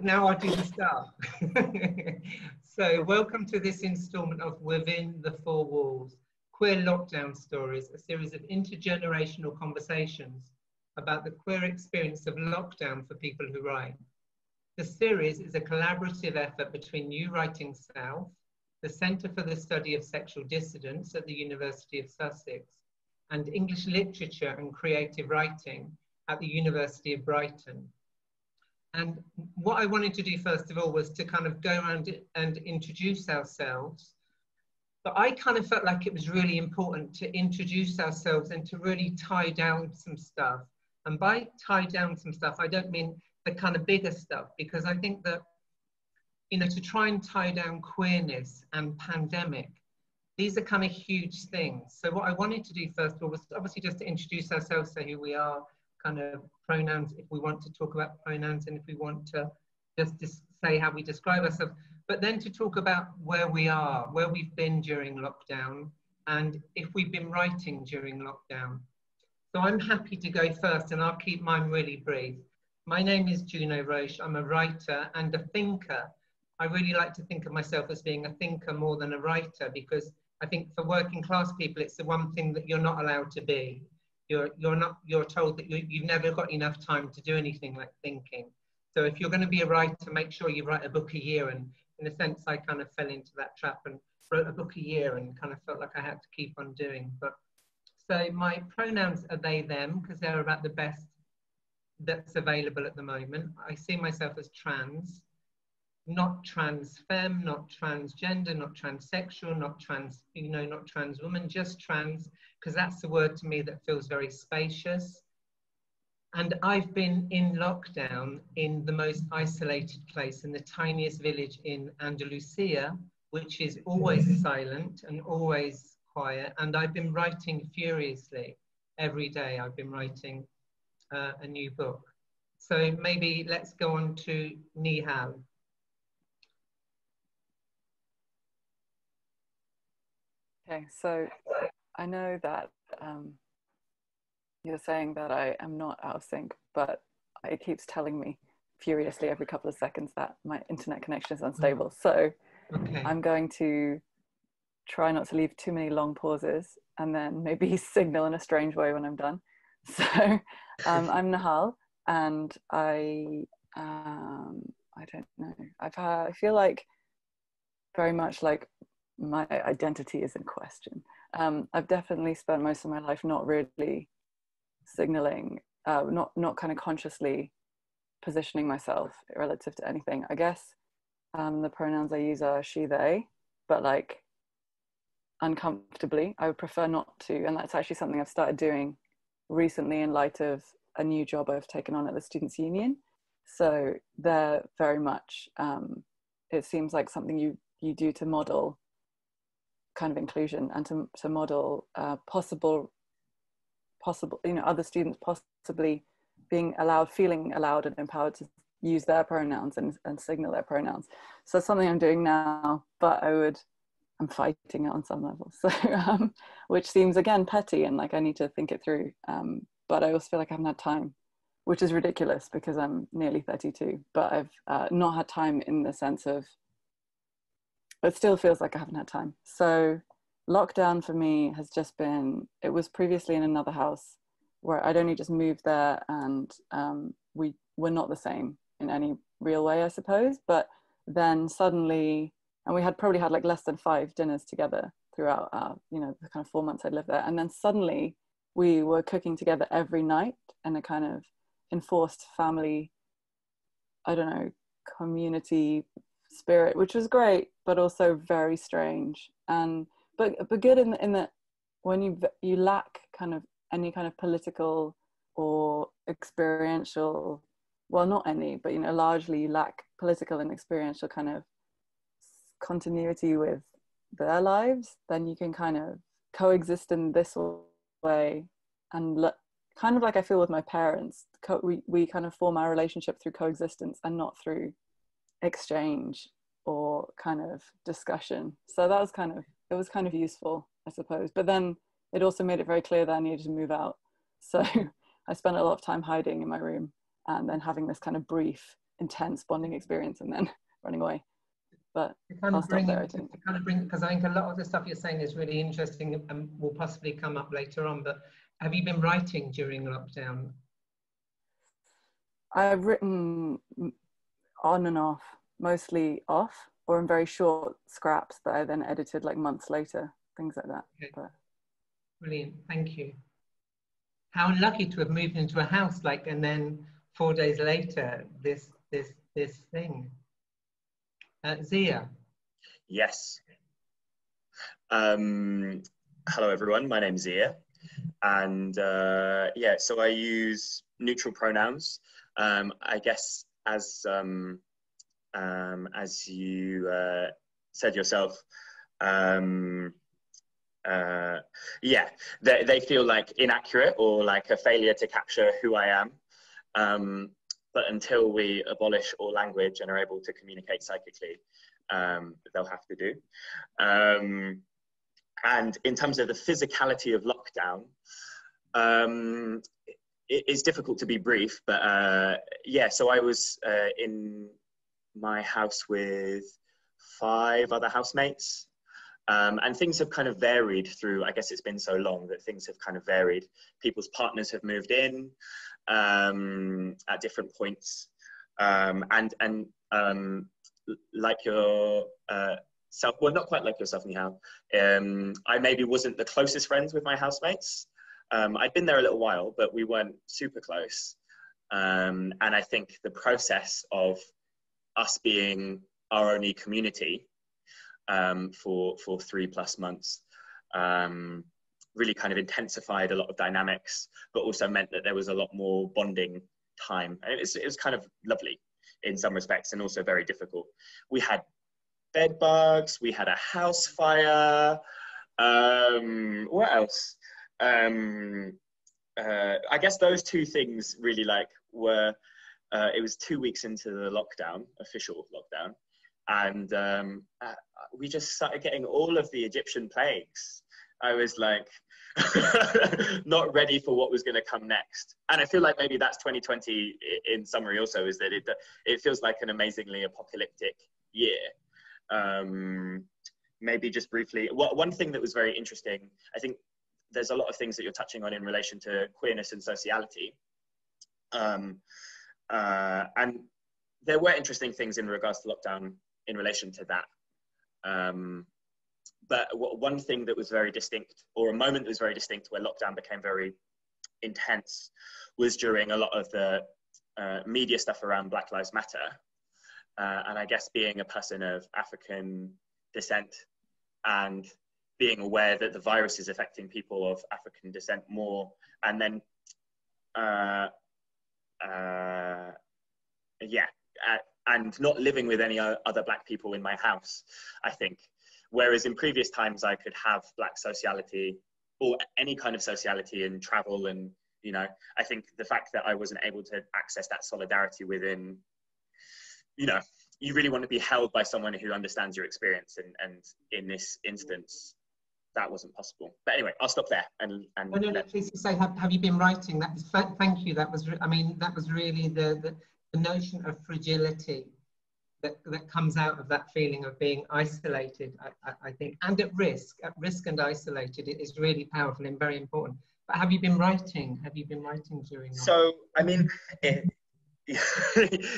now I do the stuff. So welcome to this instalment of Within the Four Walls, Queer Lockdown Stories, a series of intergenerational conversations about the queer experience of lockdown for people who write. The series is a collaborative effort between New Writing South, the Centre for the Study of Sexual Dissidence at the University of Sussex, and English Literature and Creative Writing at the University of Brighton. And what I wanted to do first of all was to kind of go around and introduce ourselves. But I kind of felt like it was really important to introduce ourselves and to really tie down some stuff. And by tie down some stuff, I don't mean the kind of bigger stuff, because I think that, you know, to try and tie down queerness and pandemic, these are kind of huge things. So what I wanted to do first of all was obviously just to introduce ourselves, say who we are, kind of pronouns, if we want to talk about pronouns, and if we want to just say how we describe ourselves, but then to talk about where we are, where we've been during lockdown, and if we've been writing during lockdown. So I'm happy to go first, and I'll keep mine really brief. My name is Juno Roche. I'm a writer and a thinker. I really like to think of myself as being a thinker more than a writer, because I think for working class people, it's the one thing that you're not allowed to be. You're told that you've never got enough time to do anything like thinking. So if you're going to be a writer, make sure you write a book a year. And in a sense, I kind of fell into that trap and wrote a book a year and kind of felt like I had to keep on doing. But so my pronouns are they, them, because they're about the best that's available at the moment. I see myself as trans, not trans femme, not transgender, not transsexual, not trans, you know, not trans woman, just trans, because that's the word to me that feels very spacious. And I've been in lockdown in the most isolated place, in the tiniest village in Andalusia, which is always silent and always quiet. And I've been writing furiously every day. I've been writing a new book. So maybe let's go on to Nahal. Okay, so I know that you're saying that I am not out of sync, but it keeps telling me furiously every couple of seconds that my internet connection is unstable. So okay. I'm going to try not to leave too many long pauses and then maybe signal in a strange way when I'm done. So I'm Nahal, and I don't know. I feel like very much like my identity is in question. I've definitely spent most of my life not really signaling, not kind of consciously positioning myself relative to anything. I guess the pronouns I use are she, they, but like uncomfortably. I would prefer not to, and that's actually something I've started doing recently in light of a new job I've taken on at the Students' Union. So they're very much, it seems like something you do to model kind of inclusion and to model possible, you know, other students possibly being allowed, feeling allowed and empowered to use their pronouns and signal their pronouns. So that's something I'm doing now, but I'm fighting it on some level. So, which seems again petty and like I need to think it through. But I also feel like I haven't had time, which is ridiculous because I'm nearly 32, but I've not had time in the sense of, it still feels like I haven't had time. So lockdown for me has just been, it was previously in another house where I'd only just moved there, and we were not the same in any real way, I suppose. But then suddenly, and we had probably had like less than 5 dinners together throughout, you know, the kind of 4 months I'd lived there. And then suddenly we were cooking together every night in a kind of enforced family, I don't know, community spirit, which was great, but also very strange. And but good in that when you lack kind of any kind of political or experiential, well, not any, but you know, largely you lack political and experiential kind of continuity with their lives, then you can kind of coexist in this way. And kind of like I feel with my parents, we kind of form our relationship through coexistence and not through exchange or kind of discussion. So that was kind of, it was kind of useful, I suppose. But then it also made it very clear that I needed to move out. So I spent a lot of time hiding in my room and then having this kind of brief intense bonding experience and then running away. But I'll stop there, I think. Because I think a lot of the stuff you're saying is really interesting and will possibly come up later on, but have you been writing during lockdown? I've written on and off, mostly off, or in very short scraps that I then edited like months later, things like that. Okay. But brilliant, thank you. How unlucky to have moved into a house and then 4 days later, this thing. Zia. Yes. Hello everyone, my name's Zia, and yeah, so I use neutral pronouns. I guess as you said yourself, yeah, they feel like inaccurate or like a failure to capture who I am. But until we abolish all language and are able to communicate psychically, they'll have to do. And in terms of the physicality of lockdown, it's difficult to be brief, but yeah, so I was in my house with 5 other housemates. And things have kind of varied through, I guess it's been so long that things have kind of varied. People's partners have moved in at different points. And like your self, well, not quite like yourself, Nahal. I maybe wasn't the closest friends with my housemates. I'd been there a little while, but we weren't super close. And I think the process of us being our only community for 3+ months really kind of intensified a lot of dynamics, but also meant that there was a lot more bonding time. And it was kind of lovely in some respects and also very difficult. We had bed bugs, we had a house fire. What else? I guess those 2 things really were, it was 2 weeks into the lockdown, official lockdown. And we just started getting all of the Egyptian plagues. I was like, not ready for what was going to come next. And I feel like maybe that's 2020 in summary also, is that it feels like an amazingly apocalyptic year. Maybe just briefly, one thing that was very interesting, I think there's a lot of things that you're touching on in relation to queerness and sociality. And there were interesting things in regards to lockdown in relation to that. But one thing that was very distinct, or a moment that was very distinct where lockdown became very intense, was during a lot of the media stuff around Black Lives Matter. And I guess being a person of African descent and being aware that the virus is affecting people of African descent more, and then, yeah, and not living with any other Black people in my house, I think. Whereas in previous times I could have Black sociality or any kind of sociality and travel, and, you know, I think the fact that I wasn't able to access that solidarity within, you know, you really want to be held by someone who understands your experience, and in this instance, that wasn't possible. But anyway, I'll stop there. And please say, have you been writing? That is, thank you. That was, I mean, that was really the notion of fragility that comes out of that feeling of being isolated, I think, and at risk and isolated. It is really powerful and very important. But have you been writing? Have you been writing during? So, I mean,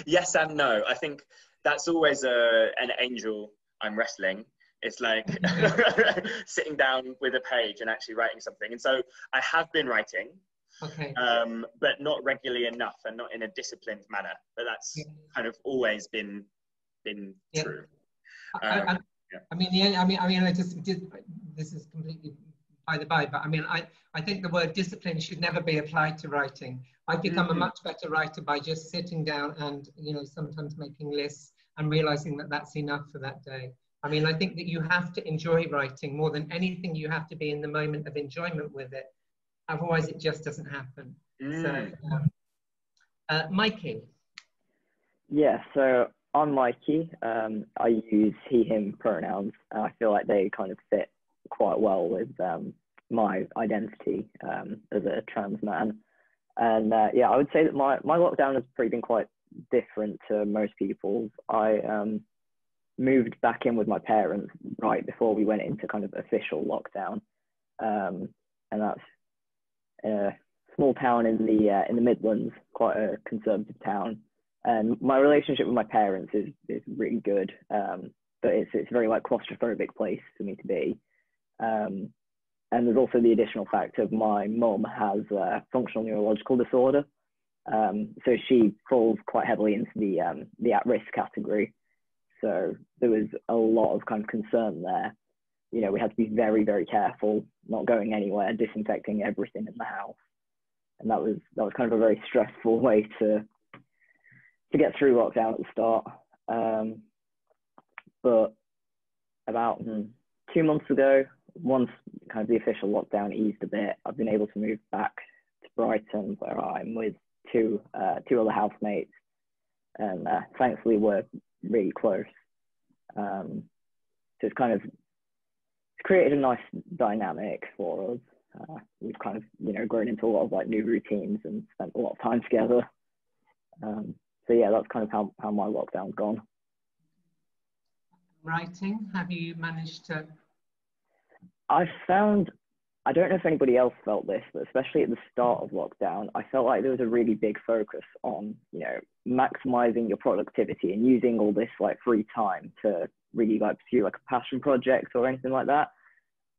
yes and no. I think that's always an angel I'm wrestling. It's like sitting down with a page and actually writing something. And so I have been writing, okay, but not regularly enough and not in a disciplined manner. But that's kind of always been true. I mean, I just did. This is completely by the by, but I mean, I think the word discipline should never be applied to writing. I've become a much better writer by just sitting down and, you know, sometimes making lists and realizing that that's enough for that day. I mean, I think that you have to enjoy writing more than anything. You have to be in the moment of enjoyment with it. Otherwise, it just doesn't happen. So, Mikey. Yeah, so I'm Mikey. I use he, him pronouns, and I feel like they kind of fit quite well with my identity as a trans man. And yeah, I would say that my lockdown has pretty been quite different to most people's. I moved back in with my parents right before we went into kind of official lockdown, and that's a small town in the Midlands, quite a conservative town. And my relationship with my parents is really good, but it's a very like claustrophobic place for me to be. And there's also the additional fact of my mum has functional neurological disorder, so she falls quite heavily into the at-risk category. So there was a lot of kind of concern there. You know, we had to be very, very careful, not going anywhere, disinfecting everything in the house. And that was kind of a very stressful way to get through lockdown at the start. But about 2 months ago, once kind of the official lockdown eased a bit, I've been able to move back to Brighton, where I'm with two other housemates, and thankfully we're really close. So it's created a nice dynamic for us. We've kind of, you know, grown into a lot of like new routines and spent a lot of time together. So yeah, that's kind of how my lockdown's gone. Writing, have you managed to? I found, I don't know if anybody else felt this, but especially at the start of lockdown, I felt like there was a really big focus on, you know, maximizing your productivity and using all this like free time to really like pursue like a passion project or anything like that.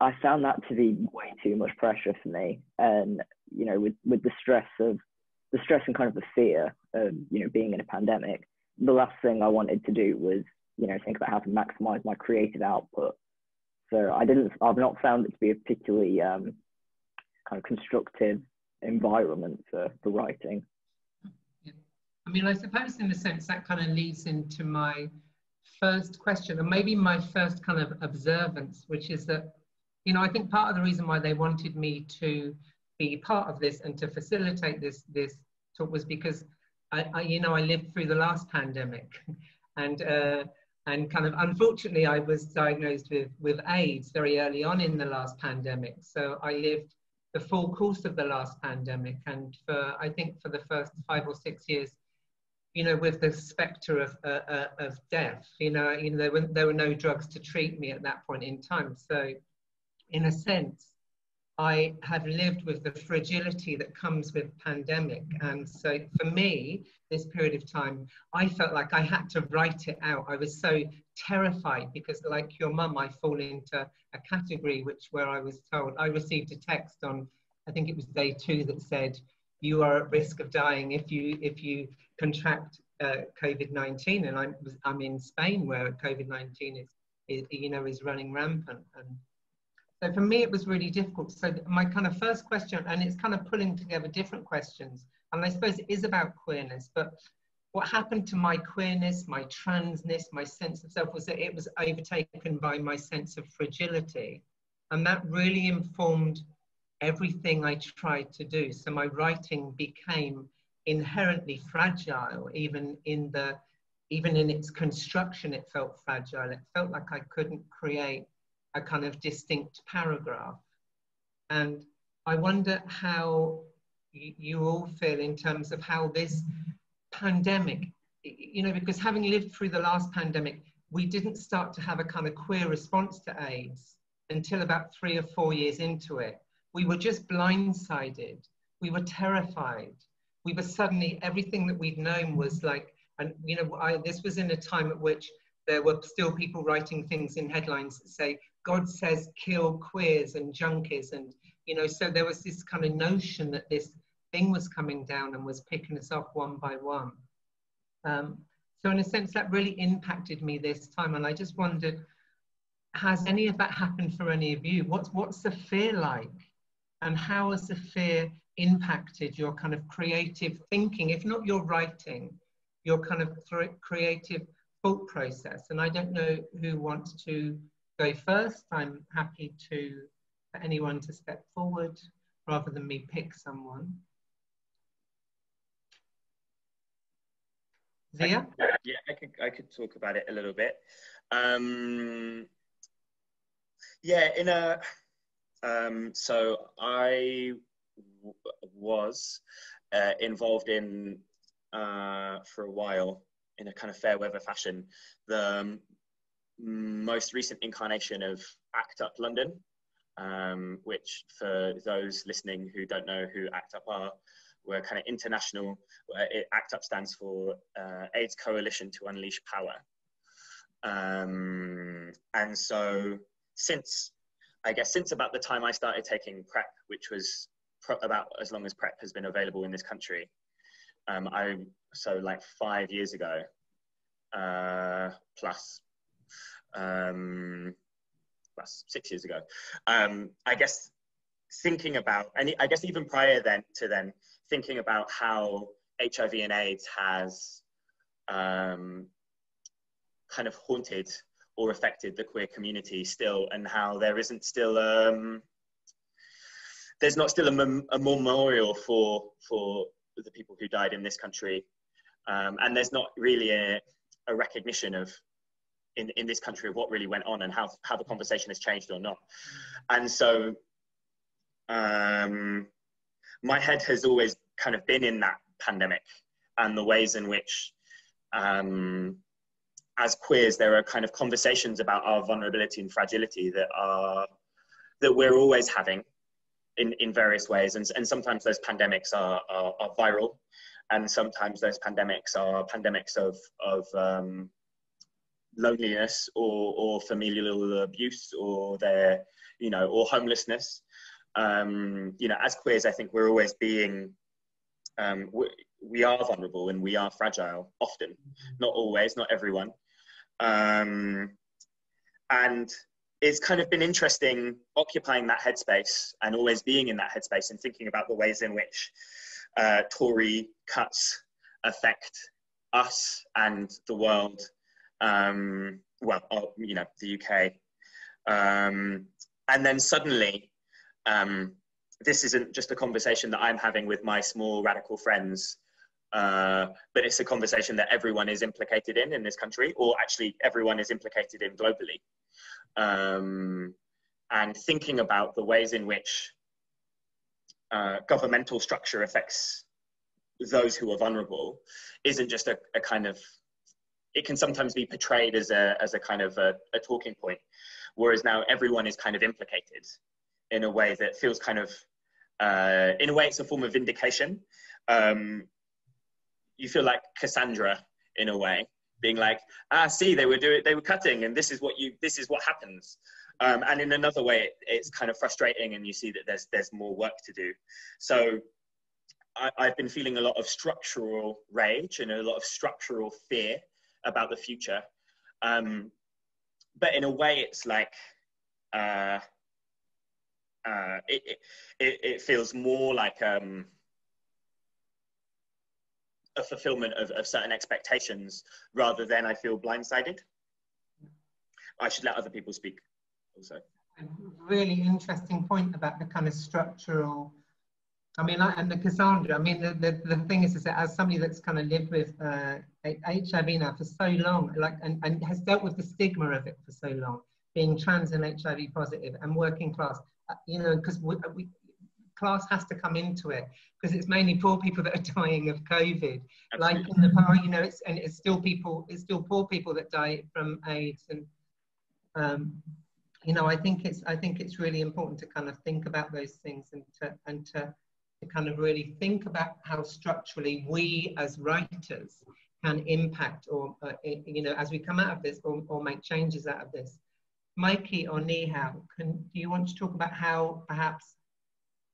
I found that to be way too much pressure for me. And, you know, with the stress and kind of the fear of, you know, being in a pandemic, the last thing I wanted to do was, you know, think about how to maximize my creative output. So I've not found it to be a particularly kind of constructive environment for writing. Yeah. I mean, I suppose in a sense that kind of leads into my first question, or maybe my first kind of observance, which is that, you know, I think part of the reason why they wanted me to be part of this and to facilitate this talk was because I you know, I lived through the last pandemic, and kind of unfortunately I was diagnosed with AIDS very early on in the last pandemic. So I lived the full course of the last pandemic, and I think for the first 5 or 6 years, you know, with the spectre of death, you know, there were no drugs to treat me at that point in time. So in a sense, I have lived with the fragility that comes with pandemic. And so for me, this period of time, I felt like I had to write it out. I was so terrified because, like your mum, I fall into a category where I was told, I received a text on, I think it was day 2, that said, you are at risk of dying if you contract COVID-19. And I'm in Spain, where COVID-19 is running rampant. And so for me, it was really difficult. So my kind of first question, and it's kind of pulling together different questions, and I suppose it is about queerness, but what happened to my queerness, my transness, my sense of self, was that it was overtaken by my sense of fragility. And that really informed everything I tried to do. So my writing became inherently fragile, even in its construction, it felt fragile. It felt like I couldn't create a kind of distinct paragraph. And I wonder how you all feel in terms of how this pandemic, you know, because having lived through the last pandemic, we didn't start to have a kind of queer response to AIDS until about 3 or 4 years into it. We were just blindsided. We were terrified. We were suddenly, everything that we'd known was like, and you know, this was in a time at which there were still people writing things in headlines that say, God says kill queers and junkies. And, you know, so there was this kind of notion that this thing was coming down and was picking us off one by one. So in a sense, that really impacted me this time. And I just wondered, has any of that happened for any of you? What's the fear like? And how has the fear impacted your kind of creative thinking, if not your writing, your kind of creative thought process? And I don't know who wants to go first. I'm happy for anyone to step forward rather than me pick someone. Zia? Yeah, I could talk about it a little bit. Yeah, so I was involved in for a while in a kind of fair weather fashion. The most recent incarnation of ACT UP London, which for those listening who don't know who ACT UP are, we're kind of international. ACT UP stands for AIDS Coalition to Unleash Power. And so since about the time I started taking PrEP, which was about as long as PrEP has been available in this country, so like 5 years ago, plus 6 years ago, I guess thinking about, and I guess even prior to then, thinking about how HIV and AIDS has kind of haunted or affected the queer community still, and how there isn't still there's not still a memorial for the people who died in this country, and there's not really a recognition of in this country of what really went on and how the conversation has changed or not. And so my head has always kind of been in that pandemic and the ways in which as queers there are kind of conversations about our vulnerability and fragility that we're always having in various ways, and sometimes those pandemics are viral, and sometimes those pandemics are pandemics of loneliness or familial abuse, or or homelessness. As queers, I think we're always being we are vulnerable and we are fragile often, not always, not everyone. And it's kind of been interesting occupying that headspace and always being in that headspace and thinking about the ways in which Tory cuts affect us and the world, the UK. And then suddenly, this isn't just a conversation that I'm having with my small radical friends, but it's a conversation that everyone is implicated in this country, or actually everyone is implicated in globally. And thinking about the ways in which governmental structure affects those who are vulnerable isn't just a kind of, it can sometimes be portrayed as a kind of a talking point, whereas now everyone is kind of implicated in a way that feels kind of, in a way it's a form of vindication. You feel like Cassandra in a way, being like, see, they were cutting, and this is what happens. And in another way, it's kind of frustrating, and you see that there's more work to do. So I've been feeling a lot of structural rage and a lot of structural fear about the future. But in a way, it's like, it feels more like a fulfillment of certain expectations rather than I feel blindsided. I should let other people speak also. A really interesting point about the kind of structural, and the Cassandra, the thing is that as somebody that's kind of lived with HIV now for so long, and has dealt with the stigma of it for so long, being trans and HIV positive and working class, because class has to come into it, because it's mainly poor people that are dying of COVID. Absolutely. Like in the past, it's still poor people that die from AIDS, and I think it's really important to kind of think about those things and to kind of really think about how structurally we as writers can impact, or as we come out of this, or make changes out of this. Mikey or Nehaal, do you want to talk about how perhaps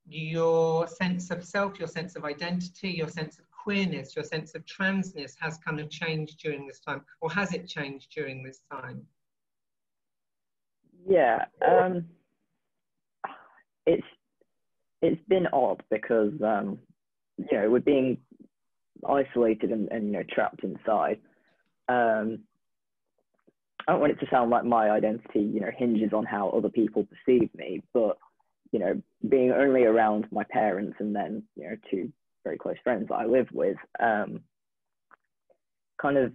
your sense of self, your sense of identity, your sense of queerness, your sense of transness has kind of changed during this time, or has it changed during this time? Yeah, it's been odd because we're being isolated and trapped inside. I don't want it to sound like my identity hinges on how other people perceive me, but being only around my parents and then, two very close friends that I live with, kind of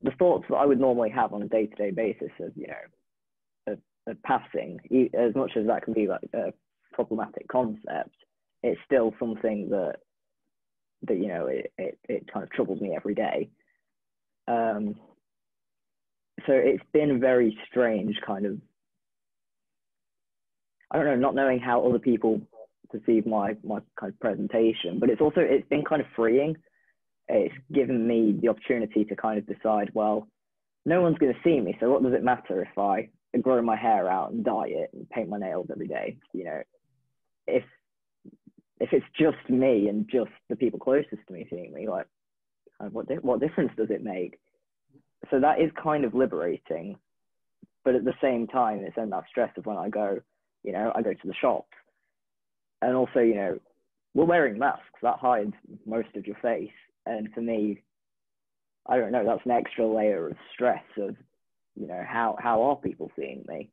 the thoughts that I would normally have on a day-to-day basis of, of passing, as much as that can be like a problematic concept, it's still something that that, you know, it kind of troubles me every day. So it's been very strange, kind of, I don't know, not knowing how other people perceive my kind of presentation, but it's been kind of freeing. It's given me the opportunity to kind of decide, well, no one's going to see me, so what does it matter if I grow my hair out and dye it and paint my nails every day? You know, if it's just me and just the people closest to me seeing me, like, what difference does it make? So that is kind of liberating, but at the same time, it's then that stress of when I go, you know, I go to the shops, and also, you know, we're wearing masks that hides most of your face, and for me, I don't know, that's an extra layer of stress of, you know, how are people seeing me?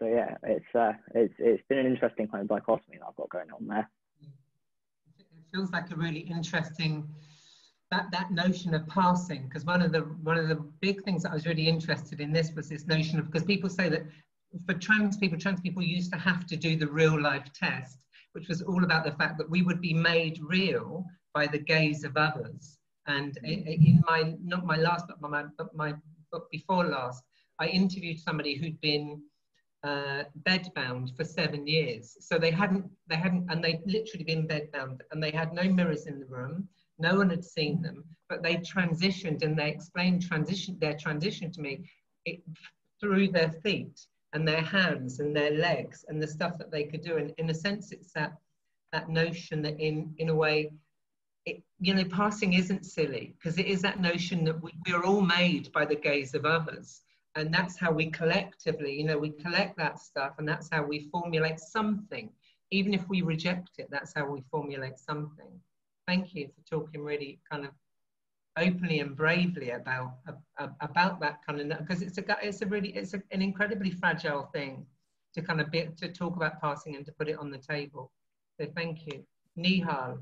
So yeah, it's been an interesting kind of dichotomy that I've got going on there. It feels like a really interesting that notion of passing, because one of the big things that I was really interested in this was this notion of, because people say that for trans people used to have to do the real life test, which was all about the fact that we would be made real by the gaze of others. And in my, not my last book, but my book before last, I interviewed somebody who'd been bedbound for 7 years. So they hadn't, and they'd literally been bedbound, and they had no mirrors in the room. No one had seen them, but they transitioned, and they explained their transition to me through their feet and their hands and their legs and the stuff that they could do. And in a sense, it's that notion that in a way, you know, passing isn't silly, because it is that notion that we are all made by the gaze of others. And that's how we collectively, you know, we collect that stuff, and that's how we formulate something. Even if we reject it, that's how we formulate something. Thank you for talking really kind of openly and bravely about that kind of, because it's an incredibly fragile thing to kind of to talk about passing and to put it on the table. So thank you. Nahal.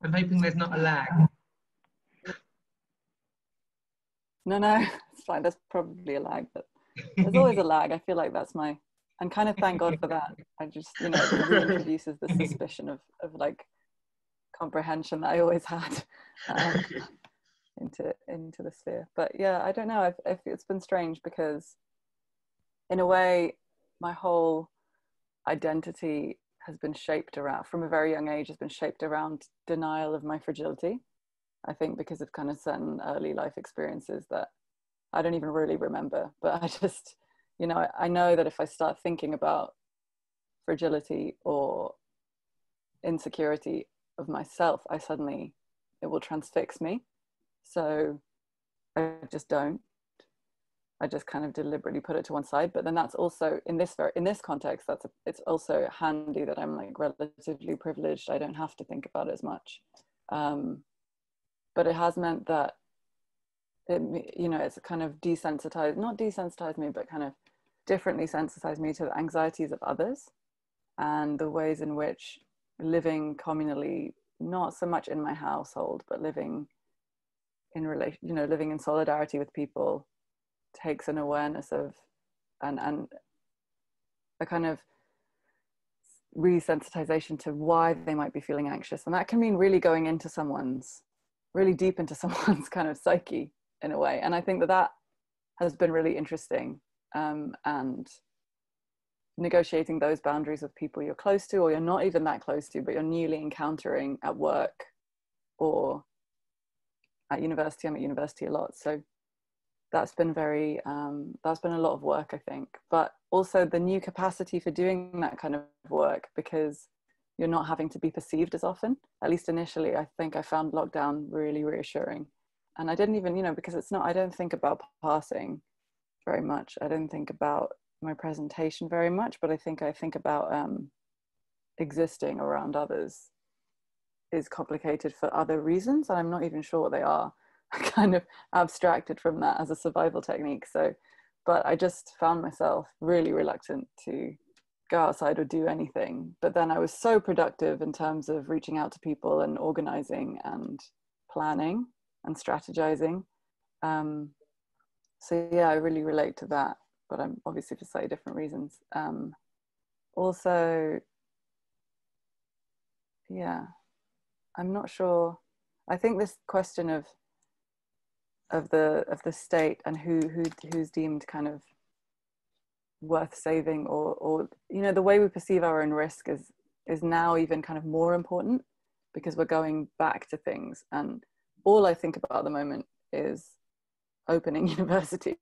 I'm hoping there's not a lag. No, it's fine. There's probably a lag, but there's always a lag. I feel like that's and kind of thank God for that. I just, you know, it reintroduces the suspicion of like comprehension that I always had into the sphere. But yeah, I don't know. It's been strange, because in a way, my whole identity has been shaped around, from a very young age, has been shaped around denial of my fragility. I think because of kind of certain early life experiences that I don't even really remember, but I just, you know, I know that if I start thinking about fragility or insecurity of myself, it will transfix me. So I just don't. I just kind of deliberately put it to one side. But then that's also, in this context, it's also handy that I'm like relatively privileged. I don't have to think about it as much. But it has meant that you know, it's kind of not desensitized me, but kind of differently sensitized me to the anxieties of others and the ways in which living communally, not so much in my household, but living in living in solidarity with people, takes an awareness of and a kind of resensitization to why they might be feeling anxious. And that can mean really going into really deep into someone's kind of psyche in a way. And I think that has been really interesting, and negotiating those boundaries with people you're close to, or you're not even that close to, but you're newly encountering at work or at university. I'm at university a lot, so that's been that's been a lot of work, I think, but also the new capacity for doing that kind of work, because you're not having to be perceived as often. At least initially, I think I found lockdown really reassuring. And I didn't even, you know, because I don't think about passing very much. I don't think about my presentation very much, but I think about existing around others is complicated for other reasons, and I'm not even sure what they are. I kind of abstracted from that as a survival technique. So, but I just found myself really reluctant to go outside or do anything. But then I was so productive in terms of reaching out to people and organizing and planning and strategizing. So yeah, I really relate to that, but I'm obviously for slightly different reasons. also, yeah, I'm not sure. I think this question of the state and who's deemed kind of worth saving, or you know, the way we perceive our own risk is now even kind of more important, because we're going back to things, and all I think about at the moment is opening university,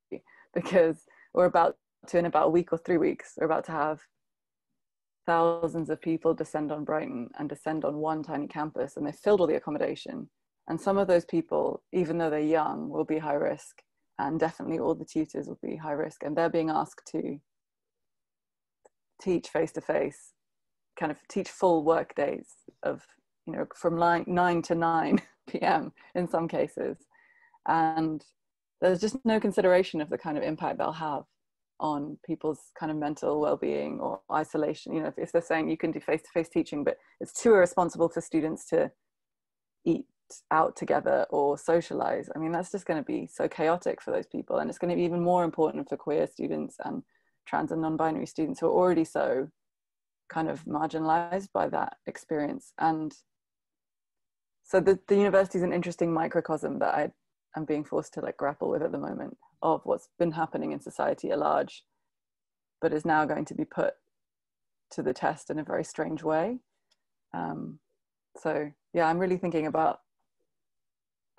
because we're about to, in about a week or 3 weeks, we're about to have thousands of people descend on Brighton and descend on one tiny campus, and they've filled all the accommodation. And some of those people, even though they're young, will be high risk, and definitely all the tutors will be high risk, and they're being asked to teach face-to-face, kind of teach full work days of, you know, from 9 to 9 p.m. in some cases. And there's just no consideration of the kind of impact they'll have on people's kind of mental well-being or isolation. You know, if they're saying you can do face-to-face teaching, but it's too irresponsible for students to eat out together or socialize, I mean, that's just going to be so chaotic for those people. And it's going to be even more important for queer students and trans and non-binary students who are already so kind of marginalized by that experience. And so the university is an interesting microcosm that I'm being forced to like grapple with at the moment, of what's been happening in society at large, but is now going to be put to the test in a very strange way. So yeah, I'm really thinking about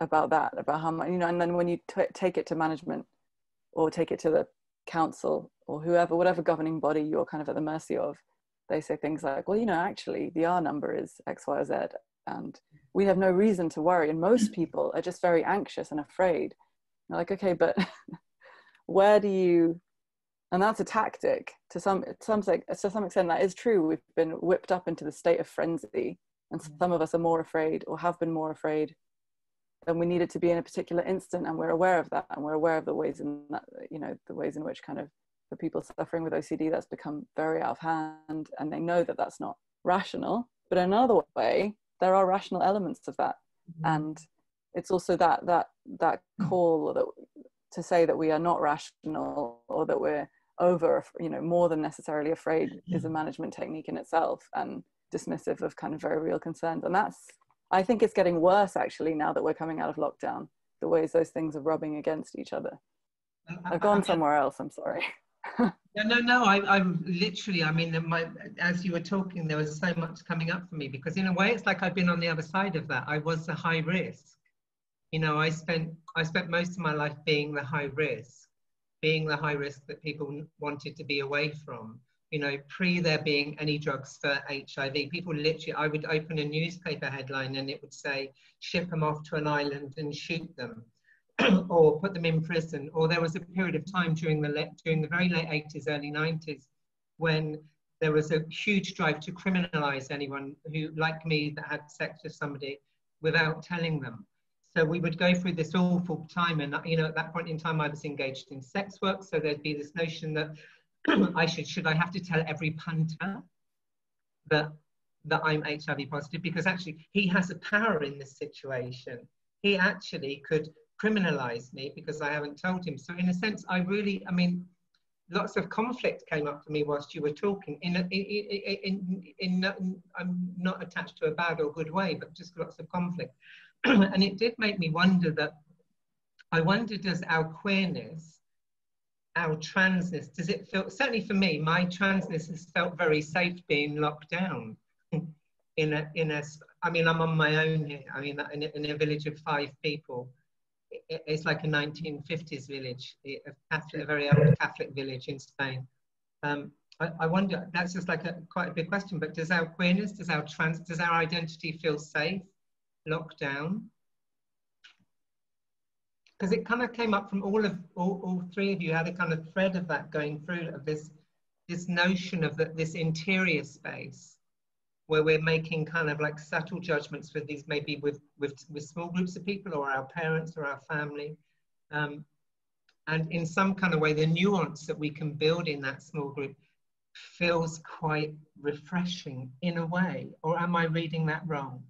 that, about how much, you know, and then when you take it to management or take it to the council or whoever, whatever governing body you're kind of at the mercy of, they say things like, well, you know, actually the R number is X, Y, or Z, and we have no reason to worry. And most people are just very anxious and afraid. You're like, okay, but where do you, and that's a tactic to some extent that is true. We've been whipped up into the state of frenzy, and some of us are more afraid or have been more afraid than we needed to be in a particular instant, and we're aware of that, and we're aware of the ways in that, you know, the ways in which kind of for people suffering with OCD that's become very out of hand, and they know that that's not rational. But in another way, there are rational elements of that, and it's also that call, or that to say that we are not rational or that we're over, you know, more than necessarily afraid, is a management technique in itself, and dismissive of kind of very real concerns. And that's, I think it's getting worse actually now that we're coming out of lockdown, the ways those things are rubbing against each other. I've gone somewhere else, I'm sorry. No, I'm literally, I mean, as you were talking, there was so much coming up for me, because in a way it's like I've been on the other side of that. I was a high risk. You know, I spent most of my life being the high risk that people wanted to be away from. You know, pre there being any drugs for HIV, people literally, I would open a newspaper headline and it would say, ship them off to an island and shoot them, or put them in prison. Or there was a period of time during the very late 80s, early 90s, when there was a huge drive to criminalize anyone who, like me, that had sex with somebody without telling them. So we would go through this awful time, and you know, at that point in time I was engaged in sex work, so there'd be this notion that should I have to tell every punter that I'm HIV positive, because actually he has a power in this situation. He actually could criminalize me because I haven't told him. So in a sense, I mean, lots of conflict came up for me whilst you were talking. I'm not attached to a bad or good way, but just lots of conflict. And it did make me wonder that, I wonder, does our queerness, our transness, does it feel, certainly for me, my transness has felt very safe being locked down I mean, I'm on my own here. I mean, in a village of 5 people. It's like a 1950s village, a very old Catholic village in Spain. I wonder, that's just like quite a big question, but does our queerness, does our identity feel safe, locked down? Because it kind of came up from all 3 of you, had a kind of thread of that going through, of this notion of this interior space where we're making kind of like subtle judgments for these, maybe with small groups of people, or our parents or our family. And in some kind of way, the nuance that we can build in that small group feels quite refreshing in a way. Or am I reading that wrong?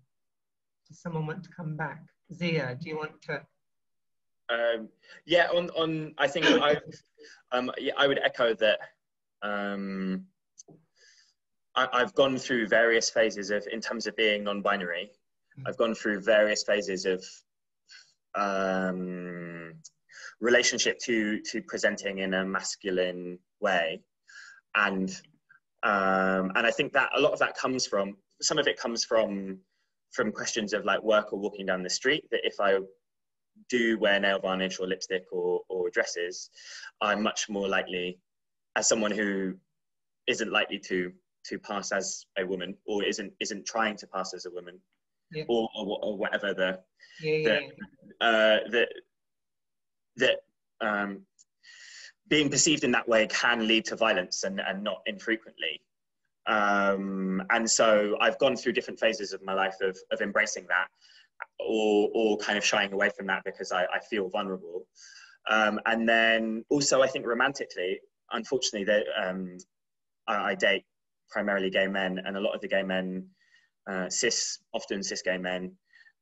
Does someone want to come back? Zia, do you want to? Yeah, I think I would echo that. I've gone through various phases of, in terms of being non-binary, I've gone through various phases of relationship to presenting in a masculine way. And I think that a lot of that comes from, some of it comes from questions of like work or walking down the street, that if I do wear nail varnish or lipstick or dresses, I'm much more likely, as someone who isn't likely to pass as a woman, or isn't trying to pass as a woman, yeah. or whatever being perceived in that way can lead to violence, and not infrequently. And so I've gone through different phases of my life of embracing that, or kind of shying away from that because I feel vulnerable. And then also I think romantically, unfortunately, I date primarily gay men, and a lot of the gay men, often cis gay men,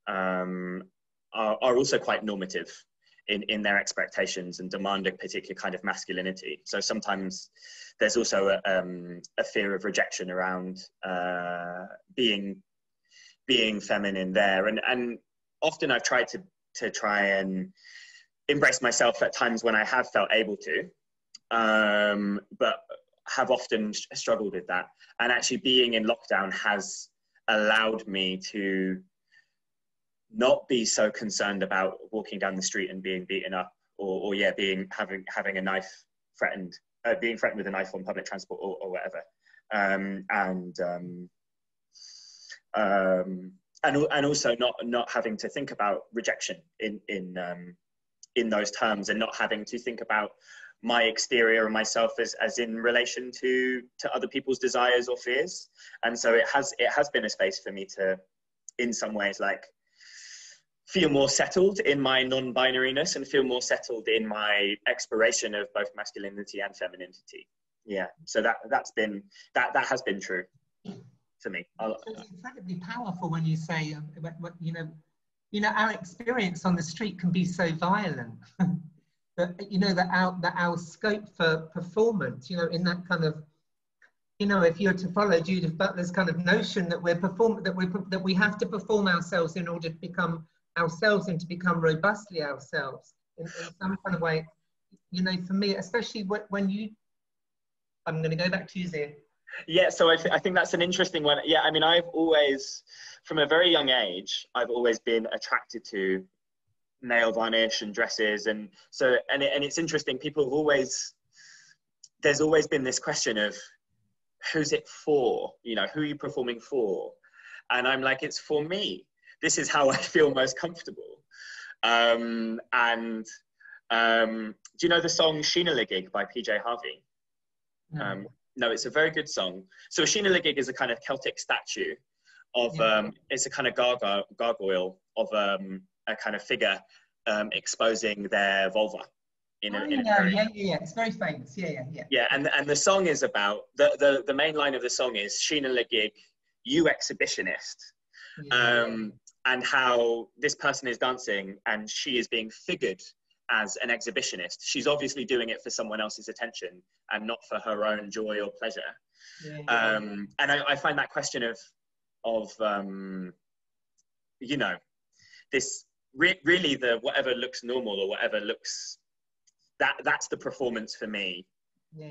are also quite normative in their expectations and demand a particular kind of masculinity. So sometimes there's also a fear of rejection around being feminine there. And often I've tried to try and embrace myself at times when I have felt able to, but have often struggled with that. And actually being in lockdown has allowed me to not be so concerned about walking down the street and being beaten up, or having a knife being threatened with a knife on public transport or whatever. And also not having to think about rejection in those terms, and not having to think about my exterior and myself as in relation to other people's desires or fears. And so it has been a space for me to, in some ways, like, feel more settled in my non-binariness and feel more settled in my exploration of both masculinity and femininity. Yeah, so that has been true for me. It's incredibly powerful when you say, our experience on the street can be so violent. that our scope for performance, in that kind of, if you're to follow Judith Butler's kind of notion that that we have to perform ourselves in order to become ourselves and to become robustly ourselves in some kind of way, for me, especially when you, I'm going to go back to you, Zia. Yeah, so I think that's an interesting one. Yeah, I mean, I've always, from a very young age, I've always been attracted to nail varnish and dresses, and so and it's interesting. People have always, there's always been this question of who's it for? Who are you performing for? And I'm like, it's for me. This is how I feel most comfortable. Do you know the song Sheena Ligig by PJ Harvey? No, it's a very good song. So Sheena Ligig is a kind of Celtic statue of, it's a kind of gargoyle of a kind of figure exposing their vulva. It's very famous. Yeah, and the song is about, the main line of the song is, Sheena Ligig, you exhibitionist. And how this person is dancing and she is being figured as an exhibitionist. She's obviously doing it for someone else's attention and not for her own joy or pleasure. And I find that question of this really the whatever looks normal or whatever looks, that's the performance for me,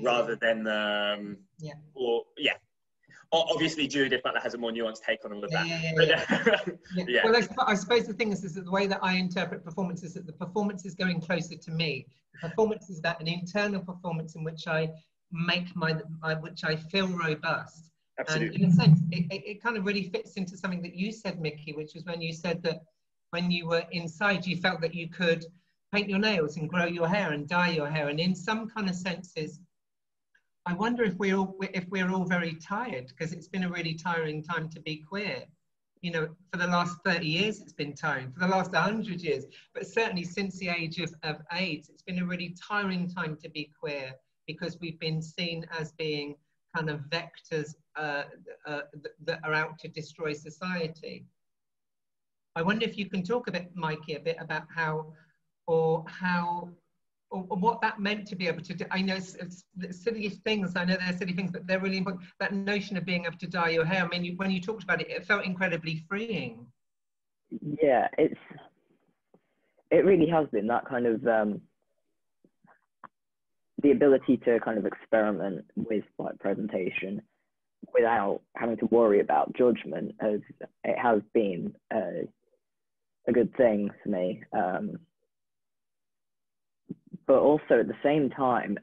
rather than the obviously Judith Butler has a more nuanced take on all of that. Well, I suppose the thing is that the way that I interpret performance is that the performance is going closer to me. The performance is that an internal performance in which I make which I feel robust. Absolutely. And in a sense, it kind of really fits into something that you said, Mickey, which was when you said that when you were inside, you felt that you could paint your nails and grow your hair and dye your hair. And in some kind of senses, I wonder if we're all very tired, because it's been a really tiring time to be queer. For the last 30 years, it's been tiring. For the last 100 years, but certainly since the age of AIDS, it's been a really tiring time to be queer, because we've been seen as being kind of vectors that are out to destroy society. I wonder if you can talk a bit, Mikey, about how or what that meant to be able to do. I know it's silly things, I know they're silly things, but they're really important. That notion of being able to dye your hair, I mean, when you talked about it, it felt incredibly freeing. Yeah, it really has been that kind of the ability to kind of experiment with like presentation without having to worry about judgment, as it has been a good thing for me. But also at the same time,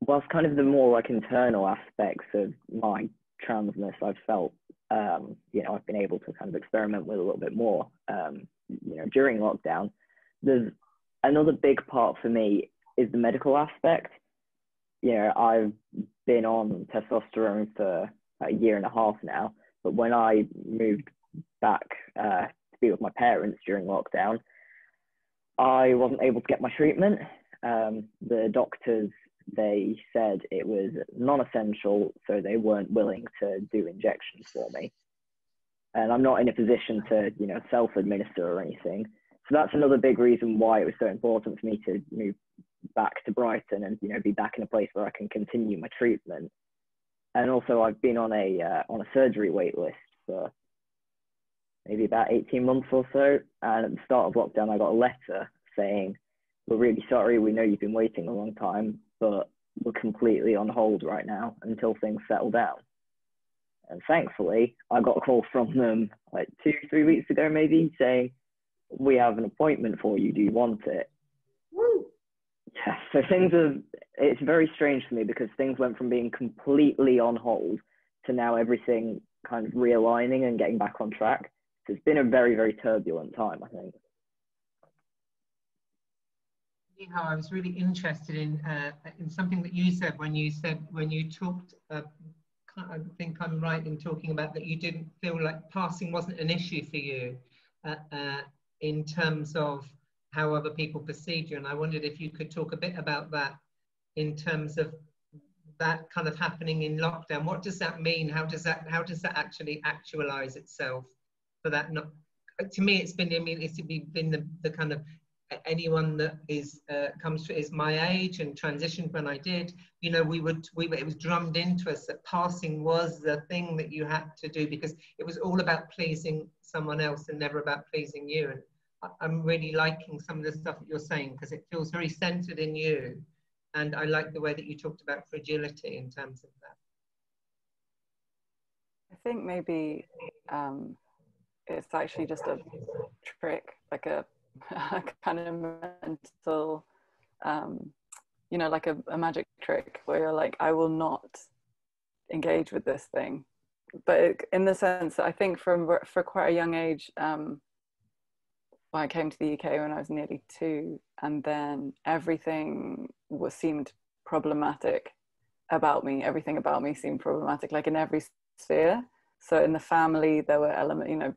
whilst kind of the more like internal aspects of my transness I've felt, you know, I've been able to kind of experiment with a little bit more, you know, during lockdown. There's another big part for me is the medical aspect. You know, I've been on testosterone for a year and a half now, but when I moved back to be with my parents during lockdown, I wasn't able to get my treatment. The doctors, they said it was non-essential, so they weren't willing to do injections for me. And I'm not in a position to, you know, self-administer or anything. So that's another big reason why it was so important for me to move back to Brighton and, you know, be back in a place where I can continue my treatment. And also I've been on a surgery wait list for maybe about 18 months or so. And at the start of lockdown, I got a letter saying, we're really sorry, we know you've been waiting a long time, but we're completely on hold right now until things settle down. And thankfully, I got a call from them like 2-3 weeks ago, maybe, saying, we have an appointment for you, do you want it? Woo! Yeah, so it's very strange for me because things went from being completely on hold to now everything kind of realigning and getting back on track. So it's been a very, very turbulent time, I think. Nehaal, I was really interested in something that you said when you talked, I think I'm right in talking about that you didn't feel like passing wasn't an issue for you in terms of how other people perceived you. And I wondered if you could talk a bit about that in terms of that kind of happening in lockdown. What does that mean? How does that actually actualize itself? For that, not to me, it's been the kind of anyone that is is my age and transitioned when I did, you know, it was drummed into us that passing was the thing that you had to do because it was all about pleasing someone else and never about pleasing you. And I'm really liking some of the stuff that you're saying because it feels very centered in you. And I like the way that you talked about fragility in terms of that. I think maybe it's actually just a trick, like a kind of mental, you know, like a magic trick where you're like, I will not engage with this thing. But in the sense that I think for quite a young age, when I came to the UK when I was nearly 2, and then everything seemed problematic about me. Everything about me seemed problematic, like in every sphere. So in the family, there were elements, you know,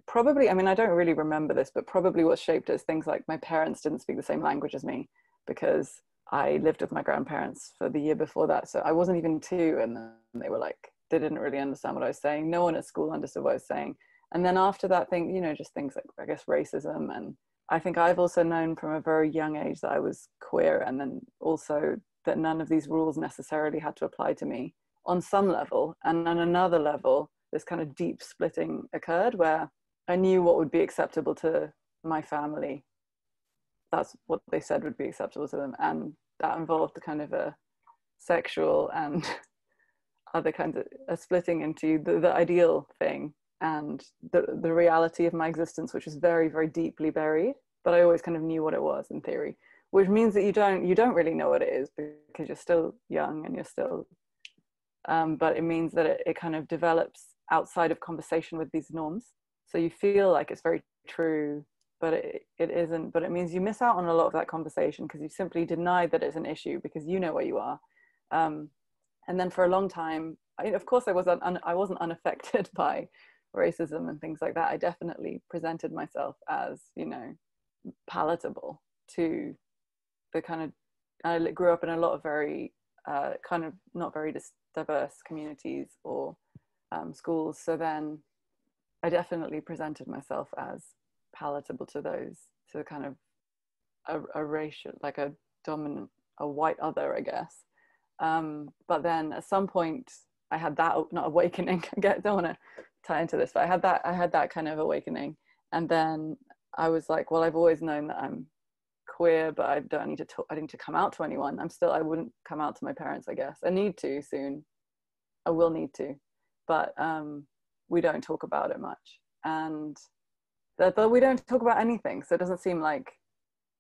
probably, I mean, I don't really remember this, but probably what shaped it is things like my parents didn't speak the same language as me because I lived with my grandparents for the year before that. So I wasn't even 2, and then they were like, they didn't really understand what I was saying. No one at school understood what I was saying. And then after that thing, you know, just things like, I guess, racism. And I think I've also known from a very young age that I was queer, and then also that none of these rules necessarily had to apply to me on some level. And on another level, this kind of deep splitting occurred where I knew what would be acceptable to my family. That's what they said would be acceptable to them. And that involved the kind of a sexual and other kinds of a splitting into the ideal thing and the reality of my existence, which is very, very deeply buried. But I always kind of knew what it was in theory, which means that you don't really know what it is because you're still young and you're still, but it means that it kind of develops outside of conversation with these norms. So you feel like it's very true, but it isn't. But it means you miss out on a lot of that conversation because you simply deny that it's an issue because you know where you are. And then for a long time, of course, I wasn't unaffected by racism and things like that. I definitely presented myself as, you know, palatable to the kind of, I grew up in a lot of very kind of not very diverse communities or schools. So then I definitely presented myself as palatable to those, to kind of a racial, like a dominant, a white other, I guess. But then at some point I had that, not awakening, don't want to tie into this, but I had that kind of awakening. And then I was like, well, I've always known that I'm queer, but I don't need to talk, I need to come out to anyone. I wouldn't come out to my parents, I guess. I need to soon. I will need to, but we don't talk about it much. And but we don't talk about anything. So it doesn't seem like,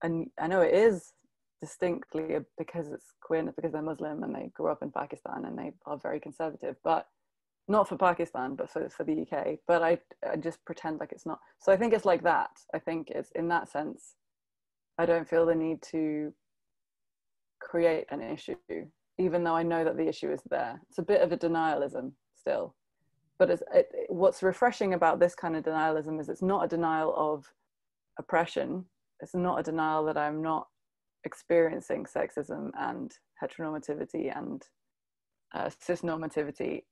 and I know it is distinctly because it's queerness, because they're Muslim and they grew up in Pakistan and they are very conservative, but not for Pakistan, but for the UK. But I just pretend like it's not. So I think it's like that. I think it's in that sense, I don't feel the need to create an issue, even though I know that the issue is there. It's a bit of a denialism still. But what's refreshing about this kind of denialism is it's not a denial of oppression. It's not a denial that I'm not experiencing sexism and heteronormativity and cisnormativity,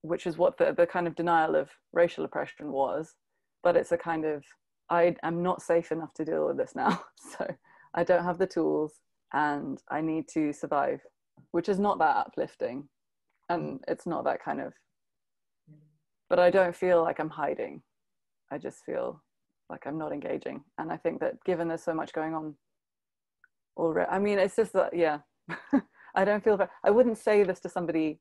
which is what the kind of denial of racial oppression was. But it's a kind of, I am not safe enough to deal with this now. So I don't have the tools and I need to survive, which is not that uplifting. And it's not that kind of, but I don't feel like I'm hiding. I just feel like I'm not engaging. And I think that given there's so much going on already, I mean, it's just that, yeah, I don't feel that, I wouldn't say this to somebody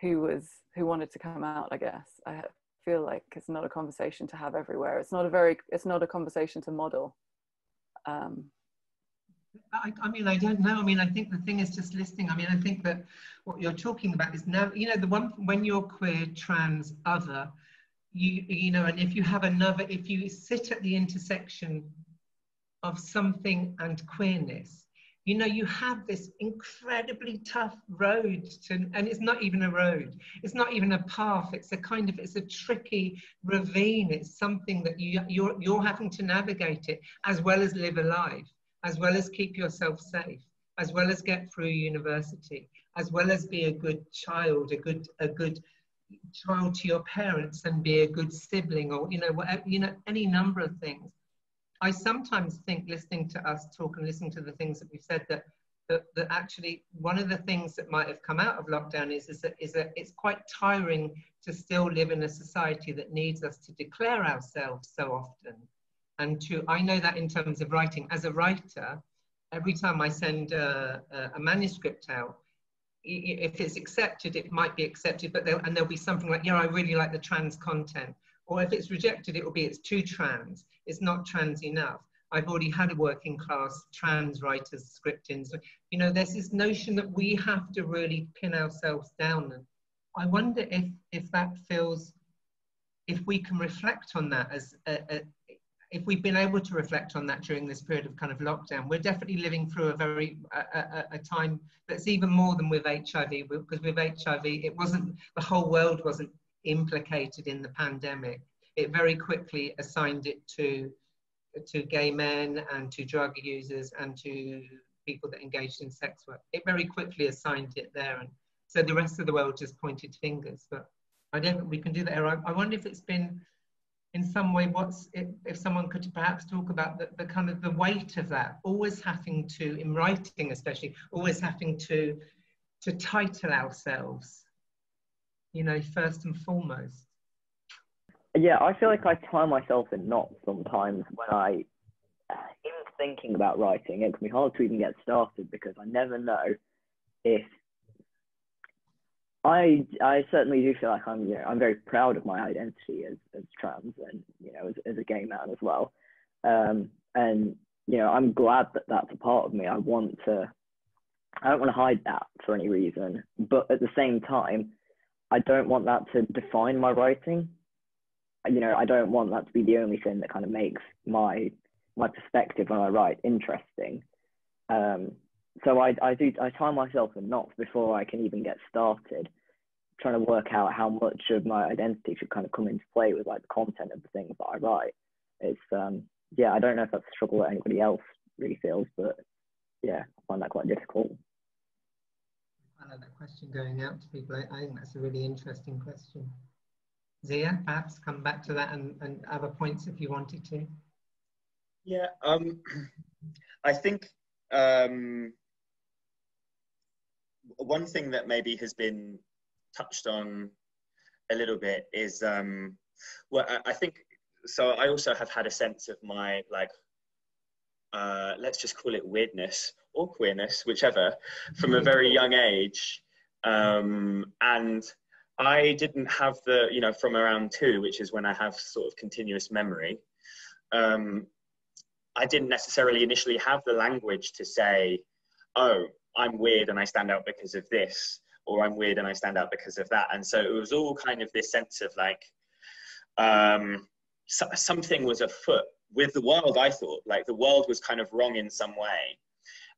who wanted to come out, I guess. I feel like it's not a conversation to have everywhere. It's not a conversation to model. I mean, I don't know. I mean, I think the thing is just listening. I mean, I think that what you're talking about is now, you know, the one, when you're queer, trans, other, you know, and if you have another, if you sit at the intersection of something and queerness, you know, you have this incredibly tough road to, and it's not even a road, it's not even a path, it's a kind of, it's a tricky ravine. It's something that you're having to navigate it, as well as live a life, as well as keep yourself safe, as well as get through university, as well as be a good child, a good child to your parents, and be a good sibling, or, you know, whatever, you know, any number of things. I sometimes think, listening to us talk and listening to the things that we've said, that actually one of the things that might have come out of lockdown is that it's quite tiring to still live in a society that needs us to declare ourselves so often. And I know that in terms of writing, as a writer, every time I send a manuscript out, if it's accepted, it might be accepted, but there'll be something like, yeah, I really like the trans content. Or if it's rejected, it will be, it's too trans, it's not trans enough. I've already had a working class trans writer's script in. So, you know, there's this notion that we have to really pin ourselves down. And I wonder if that feels, if we can reflect on that as if we've been able to reflect on that during this period of kind of lockdown. We're definitely living through a time that's even more than with HIV, because with HIV, it wasn't, the whole world wasn't implicated in the pandemic. It very quickly assigned it to gay men and to drug users and to people that engaged in sex work. It very quickly assigned it there. And so the rest of the world just pointed fingers. But I don't think we can do that. I wonder if it's been, in some way, if someone could perhaps talk about the kind of the weight of that, always having to, in writing especially, always having to title ourselves, you know, first and foremost. Yeah, I feel like I tie myself in knots sometimes when even thinking about writing. It can be hard to even get started because I never know if, I certainly do feel like I'm very proud of my identity as trans and, you know, as a gay man as well. And, you know, I'm glad that that's a part of me. I don't want to hide that for any reason, but at the same time, I don't want that to define my writing. You know, I don't want that to be the only thing that kind of makes my perspective when I write interesting. So I tie myself in knots before I can even get started, trying to work out how much of my identity should kind of come into play with like the content of the things that I write. It's yeah, I don't know if that's a struggle that anybody else really feels, but yeah, I find that quite difficult. I like that question going out to people. I think that's a really interesting question. Zia, perhaps come back to that and other points if you wanted to. Yeah, I think one thing that maybe has been touched on a little bit is, well, I think, so I also have had a sense of my, like, let's just call it weirdness or queerness, whichever, from a very young age. And I didn't have the, you know, from around 2, which is when I have sort of continuous memory, I didn't necessarily initially have the language to say, oh, I'm weird and I stand out because of this, or I'm weird and I stand out because of that. And so it was all kind of this sense of like, something was afoot with the world. I thought like the world was kind of wrong in some way,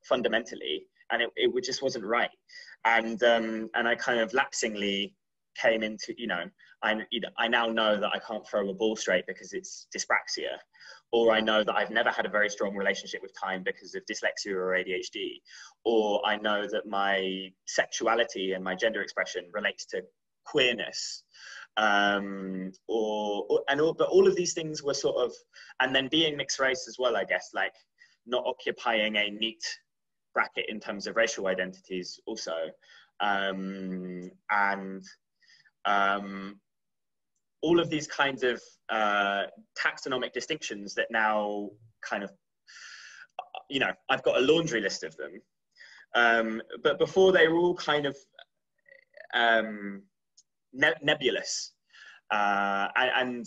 fundamentally, and it just wasn't right. And I kind of lapsingly came into, you know, I now know that I can't throw a ball straight because it's dyspraxia, or I know that I've never had a very strong relationship with time because of dyslexia or ADHD, or I know that my sexuality and my gender expression relates to queerness, but all of these things were sort of, and then being mixed race as well, I guess, like not occupying a neat bracket in terms of racial identities also, all of these kinds of taxonomic distinctions that now kind of, you know, I've got a laundry list of them, but before they were all kind of nebulous, and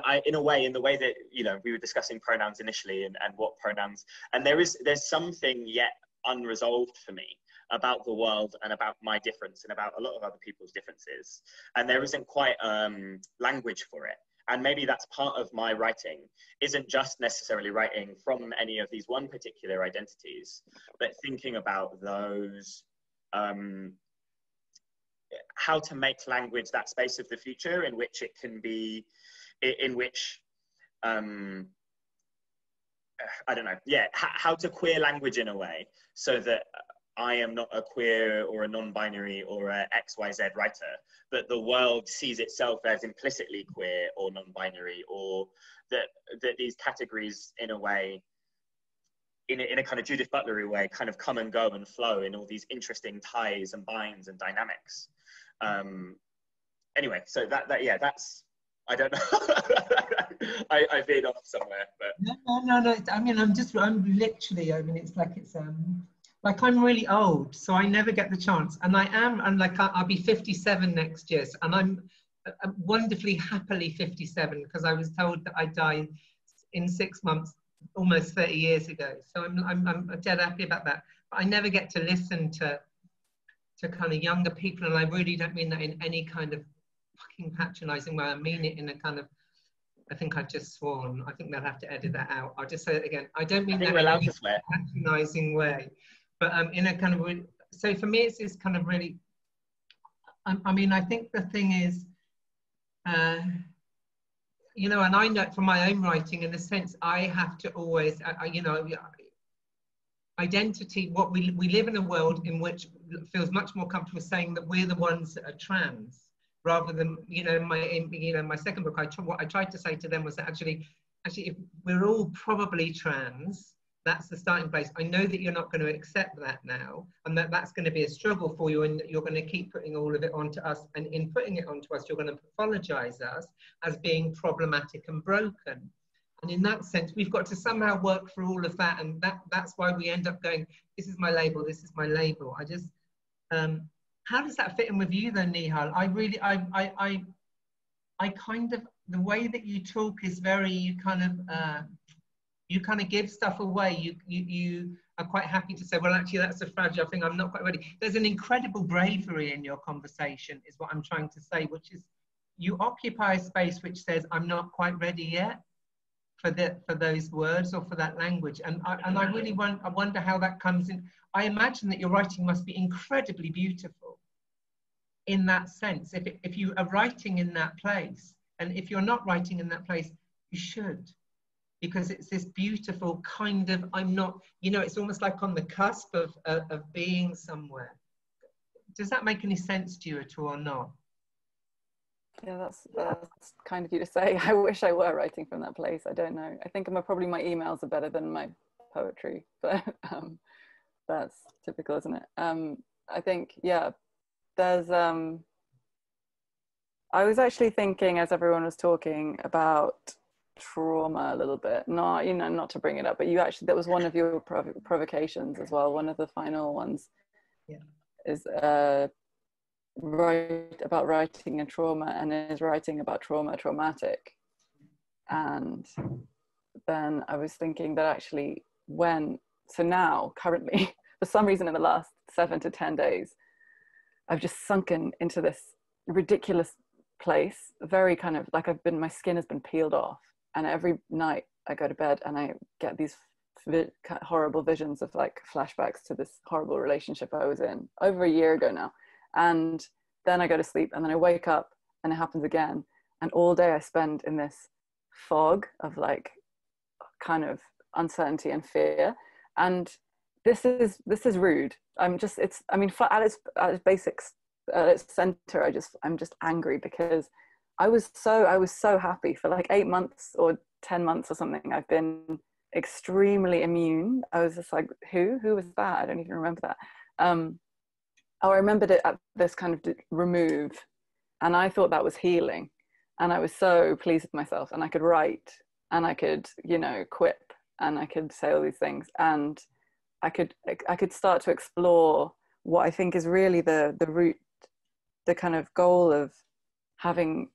I, in a way, in the way that, you know, we were discussing pronouns initially and what pronouns, and there's something yet unresolved for me about the world and about my difference and about a lot of other people's differences, and there isn't quite language for it. And maybe that's part of my writing, isn't just necessarily writing from any of these one particular identities, but thinking about those, how to make language that space of the future in which it can be, in which, I don't know, yeah, how to queer language in a way so that I am not a queer or a non-binary or a XYZ writer, but the world sees itself as implicitly queer or non-binary, or that these categories in a way, in a kind of Judith Butlery way, kind of come and go and flow in all these interesting ties and binds and dynamics. Anyway, so yeah, that's, I don't know. I veered off somewhere, but no. I mean, I'm literally, I mean, it's like I'm really old, so I never get the chance, and I'll be 57 next year, and I'm wonderfully happily 57 because I was told that I'd die in 6 months, almost 30 years ago. So I'm dead happy about that. But I never get to listen to kind of younger people, and I really don't mean that in any kind of fucking patronising way. I mean it in a kind of, I think I've just sworn. I think they'll have to edit that out. I'll just say it again. I don't mean that in any patronising way, but in a kind of, so for me it's this kind of really, I mean, I think the thing is, you know, and I know from my own writing, in a sense, I have to always, you know, identity, what we live in a world in which feels much more comfortable saying that we're the ones that are trans, rather than, you know, my second book, what I tried to say to them was that actually, if we're all probably trans, that's the starting place. I know that you're not going to accept that now, and that's going to be a struggle for you, and you're going to keep putting all of it onto us, and in putting it onto us, you're going to pathologize us as being problematic and broken. And in that sense, we've got to somehow work through all of that, and that's why we end up going, this is my label, this is my label. I just, how does that fit in with you then, Nahal? I kind of, the way that you talk is very, you kind of give stuff away. You are quite happy to say, well, actually, that's a fragile thing. I'm not quite ready. There's an incredible bravery in your conversation, is what I'm trying to say, which is you occupy a space which says, I'm not quite ready yet for those words or for that language. And I really I wonder how that comes in. I imagine that your writing must be incredibly beautiful in that sense. If you are writing in that place, and if you're not writing in that place, you should. Because it's this beautiful kind of, I'm not, you know, it's almost like on the cusp of being somewhere. Does that make any sense to you at all or not? Yeah, that's kind of you to say. I wish I were writing from that place. I don't know. I think probably my emails are better than my poetry, but that's typical, isn't it? I think, yeah, there's I was actually thinking as everyone was talking about trauma a little bit, not, you know, not to bring it up, but you actually, that was one of your provocations as well. One of the final ones, yeah, is write about writing and trauma, and is writing about trauma traumatic. And then I was thinking that actually so now currently for some reason in the last 7 to 10 days I've just sunken into this ridiculous place, very kind of like my skin has been peeled off, and every night I go to bed and I get these horrible visions of like flashbacks to this horrible relationship I was in over a year ago now, and then I go to sleep and then I wake up and it happens again, and all day I spend in this fog of like kind of uncertainty and fear. And this is rude. I'm just, I mean, at its basics, at its center, I'm just angry because I was so happy for like 8 months or 10 months or something. I've been extremely immune. I was just like, who was that? I don't even remember that. I remembered it at this kind of remove, and I thought that was healing, and I was so pleased with myself, and I could write, and I could, you know, quip, and I could say all these things, and I could start to explore what I think is really the root, the kind of goal of having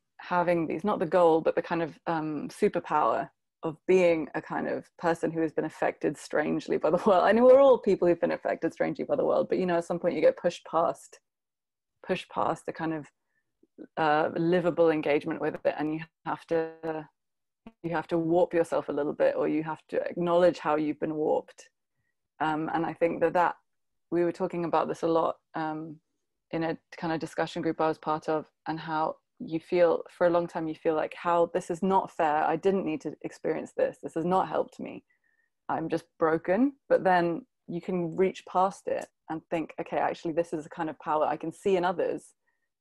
these, not the goal, but the kind of superpower of being a kind of person who has been affected strangely by the world. I know we're all people who've been affected strangely by the world, but you know, at some point you get pushed past the kind of livable engagement with it, and you have to warp yourself a little bit, or you have to acknowledge how you've been warped. And I think that we were talking about this a lot in a kind of discussion group I was part of, and how you feel for a long time, you feel like, how this is not fair. I didn't need to experience this. This has not helped me. I'm just broken. But then you can reach past it and think, okay, actually, this is a kind of power I can see in others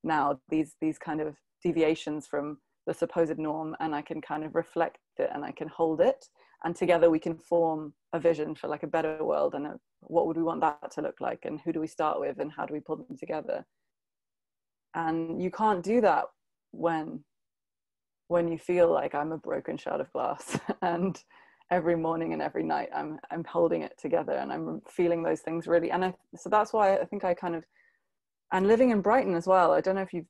now, these kind of deviations from the supposed norm, and I can kind of reflect it and I can hold it. And together we can form a vision for like a better world, and what would we want that to look like, and who do we start with, and how do we pull them together? And you can't do that when you feel like I'm a broken shard of glass and every morning and every night I'm holding it together, and I'm feeling those things really. And so that's why I think I kind of, and living in Brighton as well, I don't know if you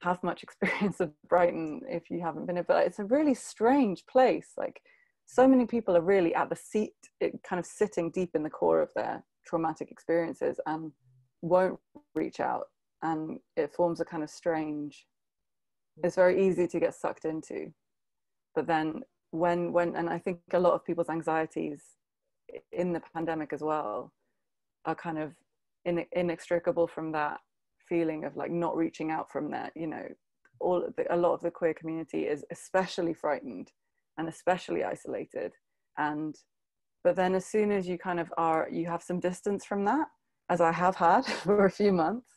have much experience of Brighton, if you haven't been, but it's a really strange place. Like, so many people are really at the seat, kind of sitting deep in the core of their traumatic experiences and won't reach out, and it forms a kind of strange, it's very easy to get sucked into. But then when and I think a lot of people's anxieties in the pandemic as well are kind of inextricable from that feeling of like not reaching out from that, you know, a lot of the queer community is especially frightened and especially isolated. But then as soon as you kind of you have some distance from that, as I have had for a few months,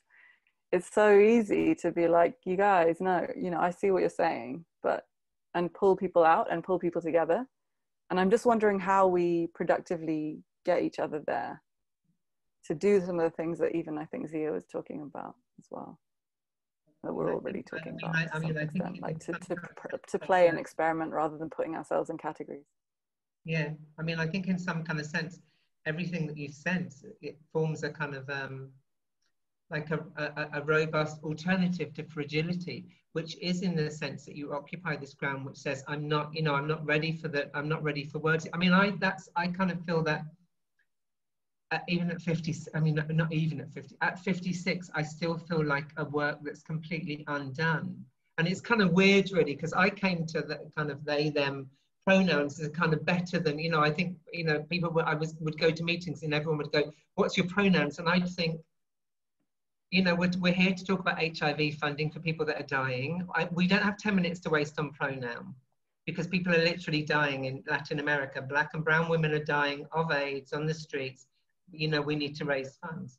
it's so easy to be like, you guys, no, you know, I see what you're saying, and pull people out and pull people together. And I'm just wondering how we productively get each other there to do some of the things that even I think Zia was talking about as well, that we're already talking about to some extent, like to play and experiment rather than putting ourselves in categories. Yeah, I mean, I think in some kind of sense, everything that you sense, it forms a kind of like a robust alternative to fragility, which is in the sense that you occupy this ground which says, I'm not ready for words. I mean, I kind of feel that even at 50, I mean, not even at 50, at 56, I still feel like a work that's completely undone. And it's kind of weird, really, because I came to the kind of they, them pronouns as kind of better than, you know, I think, you know, people would go to meetings and everyone would go, what's your pronouns? And I'd think, you know, we're here to talk about HIV funding for people that are dying. We don't have 10 minutes to waste on pronoun, because people are literally dying in Latin America. Black and brown women are dying of AIDS on the streets. You know, we need to raise funds.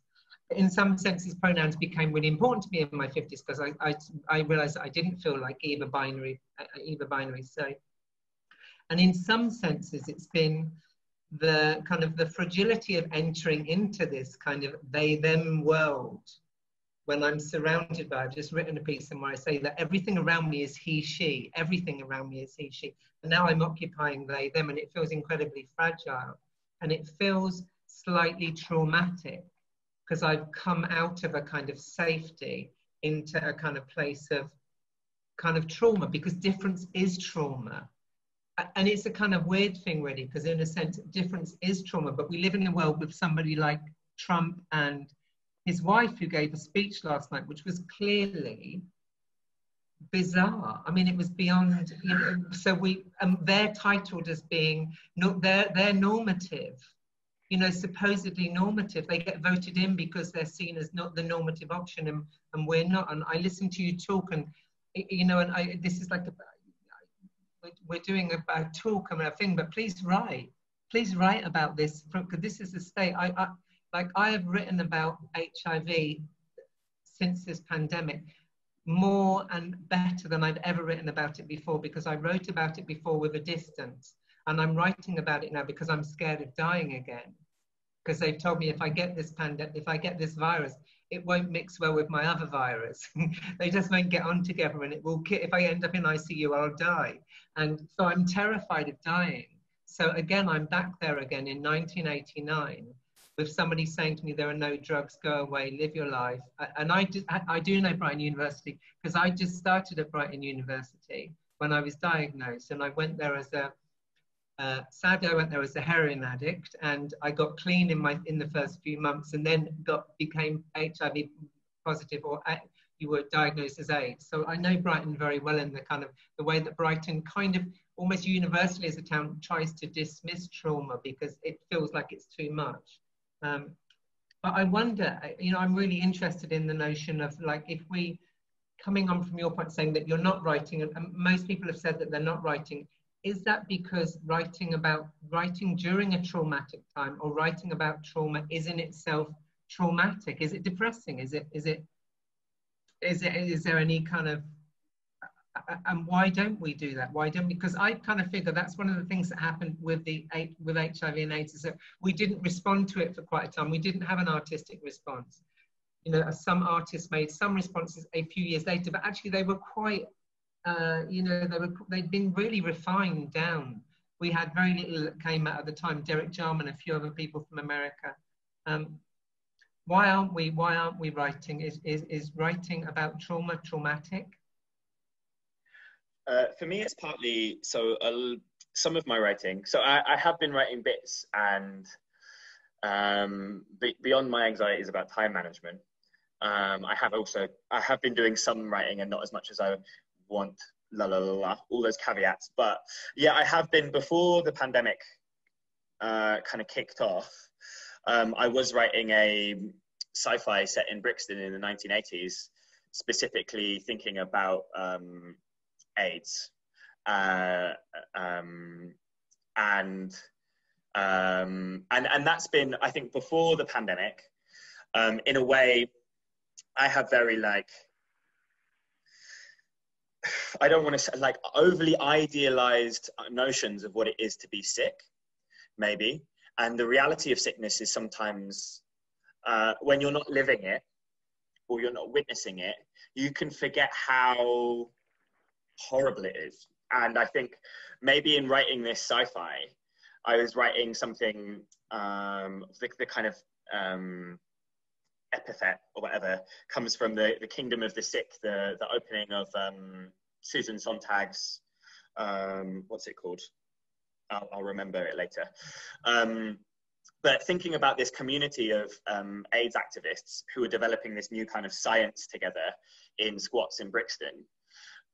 In some senses, pronouns became really important to me in my 50s, because I realized that I didn't feel like either binary. So, and in some senses, it's been the kind of the fragility of entering into this kind of they-them world when I'm surrounded by, I've just written a piece in where I say that everything around me is he-she, everything around me is he-she. And now I'm occupying they-them, and it feels incredibly fragile. And it feels slightly traumatic because I've come out of a kind of safety into a kind of place of kind of trauma, because difference is trauma. And it's a kind of weird thing really, because in a sense, difference is trauma, but we live in a world with somebody like Trump and his wife who gave a speech last night, which was clearly bizarre. I mean, it was beyond, you know, so they're titled as being, they're normative, you know, supposedly normative. They get voted in because they're seen as not the normative option, and we're not. And I listened to you talk, and, you know, and this is like we're doing a talk and a thing, but please write about this, because this is the state. I have written about HIV since this pandemic more and better than I've ever written about it before, because I wrote about it before with a distance, and I'm writing about it now because I'm scared of dying again, because they've told me if I get this virus, it won't mix well with my other virus. They just won't get on together, and it will if I end up in ICU, I'll die. And so I'm terrified of dying. So again, I'm back there again in 1989 with somebody saying to me, there are no drugs, go away, live your life. And I do know Brighton University, because I just started at Brighton University when I was diagnosed, and I went there as sadly, I went there as a heroin addict, and I got clean in the first few months, and then became HIV positive, or you were diagnosed as AIDS. So I know Brighton very well in the kind of the way that Brighton kind of almost universally as a town tries to dismiss trauma because it feels like it's too much. But I wonder, you know, I'm really interested in the notion of, like, if we, coming on from your point saying that you're not writing, and most people have said that they're not writing, is that because writing during a traumatic time, or writing about trauma is in itself traumatic? Is it depressing? Is there any kind of, and why don't we do that? Why don't we? Because I kind of figure that's one of the things that happened with HIV and AIDS, is that we didn't respond to it for quite a time. We didn't have an artistic response. You know, some artists made some responses a few years later, but actually they were quite, you know, they'd been really refined down. We had very little that came out at the time. Derek Jarman, a few other people from America. Why aren't we writing? Is writing about trauma traumatic? For me, it's partly, so some of my writing, so I have been writing bits, and beyond my anxieties about time management, I have been doing some writing, and not as much as I want, all those caveats. But yeah, I have been, before the pandemic kind of kicked off, I was writing a sci-fi set in Brixton in the 1980s, specifically thinking about AIDS, and that's been, I think, before the pandemic. In a way, I have very, like, I don't want to say, like, overly idealized notions of what it is to be sick, maybe. And the reality of sickness is sometimes, when you're not living it, or you're not witnessing it, you can forget how horrible it is. And I think maybe in writing this sci-fi, I was writing something, the kind of epithet or whatever comes from the Kingdom of the Sick, the opening of Susan Sontag's, what's it called? I'll remember it later. But thinking about this community of AIDS activists who are developing this new kind of science together in squats in Brixton.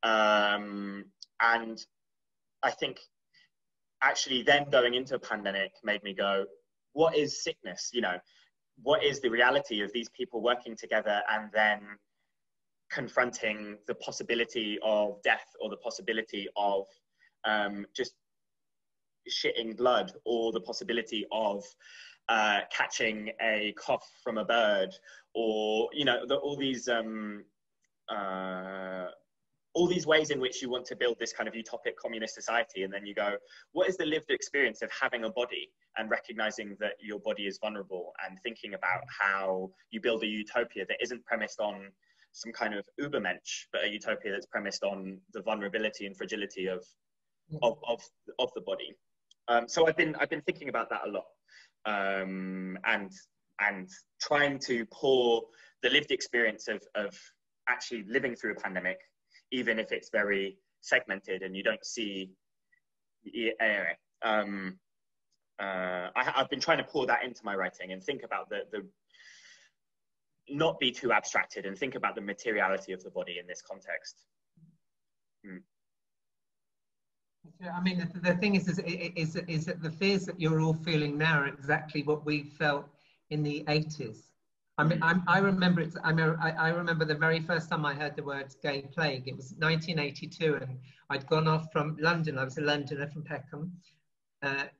And I think actually then going into a pandemic made me go, what is sickness? You know, what is the reality of these people working together and then confronting the possibility of death, or the possibility of just shitting blood, or the possibility of catching a cough from a bird, or, you know, all these all these ways in which you want to build this kind of utopic communist society, and then you go, what is the lived experience of having a body and recognizing that your body is vulnerable, and thinking about how you build a utopia that isn't premised on some kind of ubermensch, but a utopia that's premised on the vulnerability and fragility of the body. So I've been thinking about that a lot, and trying to pour the lived experience of actually living through a pandemic, even if it's very segmented and you don't see. Anyway, I've been trying to pour that into my writing and think about the not be too abstracted and think about the materiality of the body in this context. I mean, the thing is that the fears that you're all feeling now are exactly what we felt in the 80s. I mean, I remember it. I remember the very first time I heard the words "gay plague." It was 1982, and I'd gone off from London. I was a Londoner from Peckham.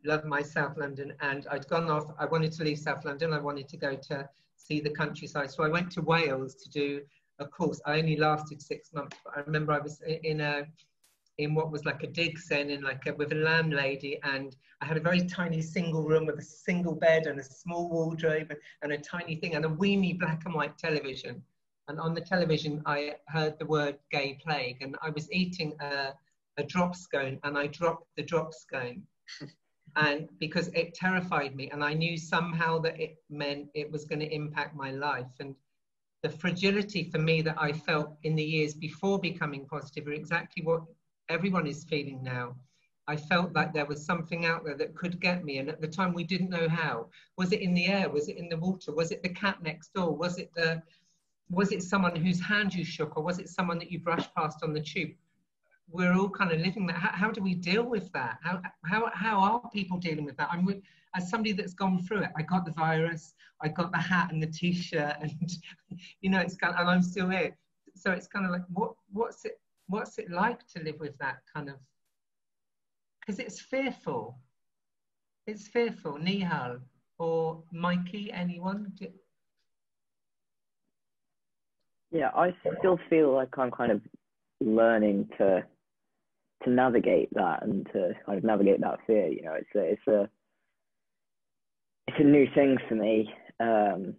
Loved my South London, and I'd gone off. I wanted to leave South London. I wanted to go to see the countryside. So I went to Wales to do a course. I only lasted 6 months, but I remember I was in what was like a dig sen with a landlady, and I had a very tiny single room with a single bed and a small wardrobe and a tiny thing and a weeny black and white television. And on the television, I heard the word "gay plague," and I was eating a drop scone, and I dropped the drop scone. And because it terrified me, and I knew somehow that it meant it was going to impact my life. And the fragility for me that I felt in the years before becoming positive are exactly what everyone is feeling now. I felt like there was something out there that could get me, and at the time we didn't know how. Was it in the air? Was it in the water? Was it the cat next door? Was it someone whose hand you shook, or was it someone that you brushed past on the tube? We're all kind of living that. How do we deal with that? How are people dealing with that? As somebody that's gone through it, I got the virus, I got the hat and the t-shirt, and it's kind of, and I'm still here. So it's kind of like, what's it like to live with that kind of? Because it's fearful. It's fearful. Nahal or Mikey, anyone? Yeah, I still feel like I'm kind of learning to navigate that and to kind of navigate that fear. It's a new thing for me. I've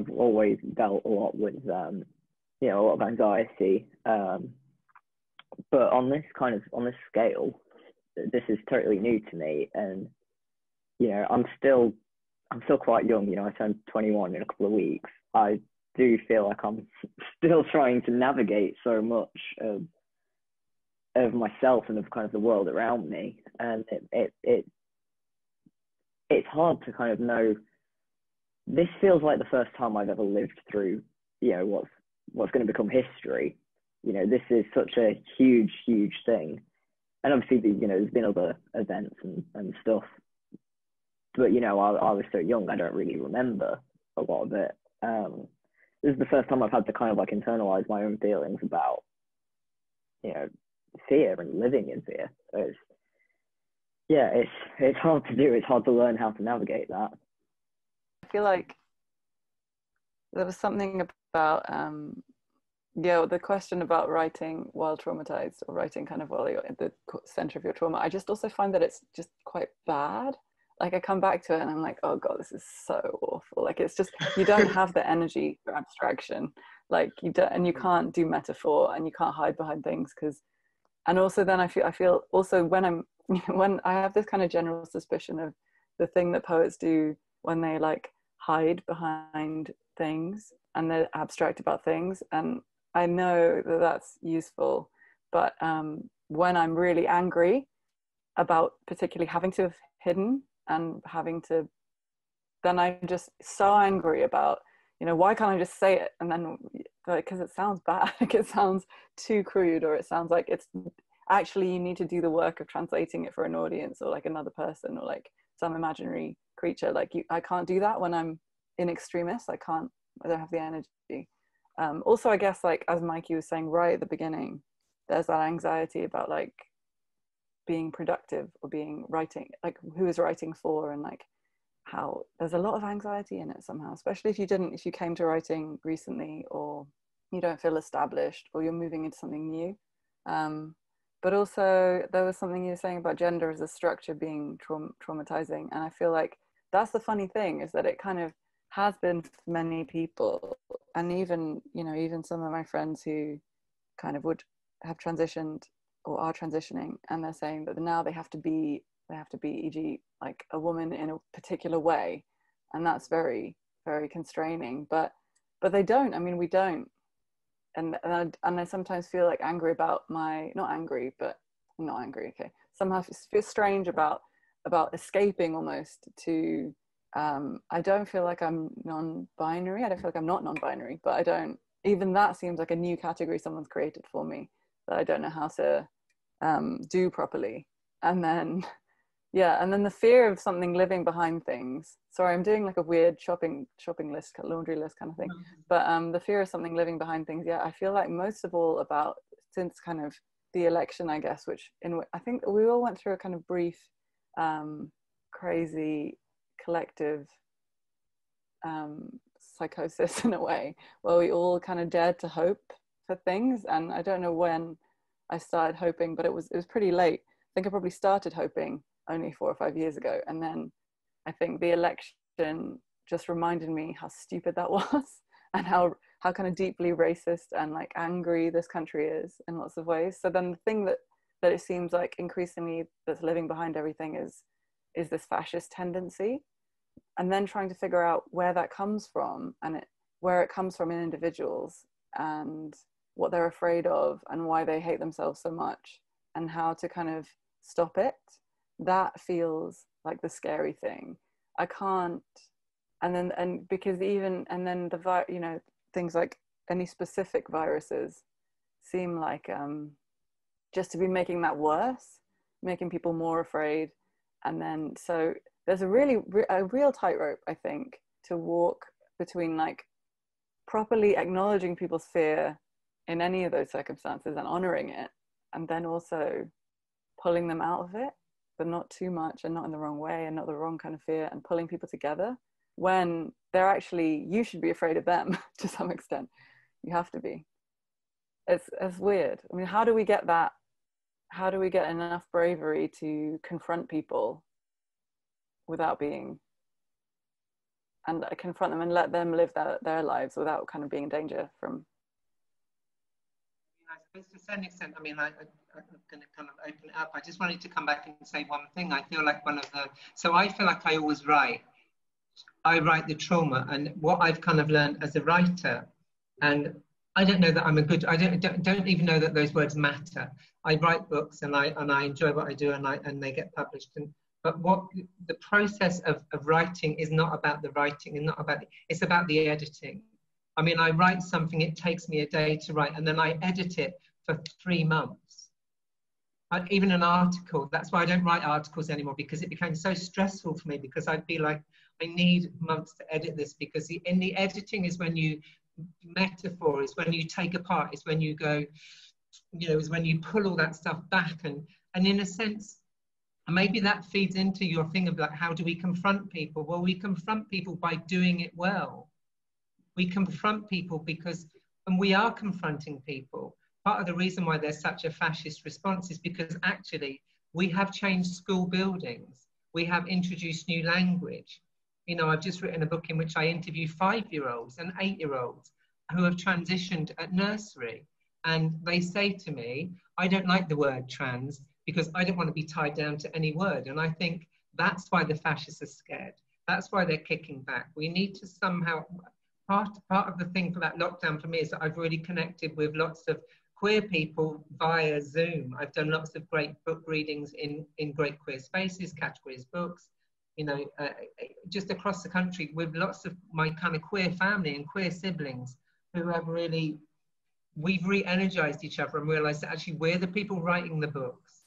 always dealt a lot with a lot of anxiety, but on this scale, this is totally new to me. And I'm still quite young. I turned 21 in a couple of weeks. I do feel like I'm still trying to navigate so much of myself and of kind of the world around me, and it's hard to kind of know. This feels like the first time I've ever lived through what's going to become history. This is such a huge thing, and obviously there's been other events and stuff, but I was so young, I don't really remember a lot of it. This is the first time I've had to kind of like internalize my own feelings about fear and living in fear. So it's hard to do. It's hard to learn how to navigate that. I feel like there was something about the question about writing while traumatized, or writing kind of while you're at the center of your trauma. I just also find that it's just quite bad. Like I come back to it and I'm like, oh God, this is so awful. Like it's just, you don't have the energy for abstraction. Like you don't, and you can't do metaphor, and you can't hide behind things and also then I feel also when I have this kind of general suspicion of the thing that poets do when they like hide behind things and they're abstract about things. And I know that that's useful, but when I'm really angry about particularly having to have hidden and having to, then I'm just so angry about, why can't I just say it? And then, because it sounds bad, like it sounds too crude, or it sounds like it's actually, you need to do the work of translating it for an audience, or like another person, or like some imaginary creature. Like I can't do that when I'm in extremis. I don't have the energy. Also, I guess, like, as Mikey was saying right at the beginning, there's that anxiety about like being productive or writing, like who is writing for, and like how there's a lot of anxiety in it somehow, especially if you came to writing recently, or you don't feel established, or you're moving into something new. But also there was something you were saying about gender as a structure being traumatizing, and I feel like that's the funny thing, is that it kind of has been for many people, and even, you know, even some of my friends who kind of would have transitioned or are transitioning, and they're saying that now they have to be e.g. like a woman in a particular way, and that's very, very constraining. But they don't. I mean, we don't. And I sometimes feel like angry about not angry, okay. Somehow feel strange about escaping almost to, I don't feel like I'm non-binary. I don't feel like I'm not non-binary, but I don't, even that seems like a new category someone's created for me that I don't know how to do properly. And then, yeah, and then the fear of something living behind things. Sorry, I'm doing like a weird shopping list, laundry list kind of thing. But the fear of something living behind things, yeah, I feel like most of all about, since kind of the election, I guess, which I think we all went through a kind of brief, crazy collective psychosis in a way, where we all kind of dared to hope for things. And I don't know when I started hoping, but it was pretty late. I think I probably started hoping only 4 or 5 years ago, and then I think the election just reminded me how stupid that was, and how kind of deeply racist and like angry this country is in lots of ways. So then the thing that it seems like increasingly that's living behind everything is this fascist tendency, and then trying to figure out where that comes from, and where it comes from in individuals, and what they're afraid of, and why they hate themselves so much, and how to kind of stop it. That feels like the scary thing. I can't, because even, and then you know, things like any specific viruses seem like just to be making that worse, making people more afraid. And then, so there's a real tightrope, I think, to walk between like properly acknowledging people's fear in any of those circumstances and honoring it, and then also pulling them out of it, but not too much, and not in the wrong way, and not the wrong kind of fear, and pulling people together when they're actually, you should be afraid of them to some extent. You have to be. It's weird. I mean, how do we get that? How do we get enough bravery to confront people without being, and confront them and let them live their lives without kind of being in danger from? I suppose to a certain extent, I mean, I'm going to kind of open it up. I just wanted to come back and say one thing. I feel like I feel like I always write. I write the trauma, and what I've kind of learned as a writer, and I don't know that I'm a good, I don't even know that those words matter. I write books, and I enjoy what I do, and they get published. But what the process of writing is not about the writing, and not about it's about the editing. I mean, I write something, it takes me a day to write, and then I edit it for 3 months. Even an article, that's why I don't write articles anymore, because it became so stressful for me, because I'd be like, I need months to edit this, because in the editing is when you, metaphor is when you take apart, it's when you go, you know, is when you pull all that stuff back, and in a sense, maybe that feeds into your thing of like, how do we confront people? Well, we confront people by doing it well. We confront people because, and we are confronting people. Part of the reason why there's such a fascist response is because actually we have changed school buildings. We have introduced new language. You know, I've just written a book in which I interview 5-year-olds and 8-year-olds who have transitioned at nursery. And they say to me, I don't like the word trans because I don't want to be tied down to any word. And I think that's why the fascists are scared. That's why they're kicking back. We need to somehow, part of the thing for that lockdown for me is that I've really connected with lots of queer people via Zoom. I've done lots of great book readings in great queer spaces, categories books, you know, just across the country with lots of my kind of queer family and queer siblings who have really, we've re-energized each other and realized that actually we're the people writing the books.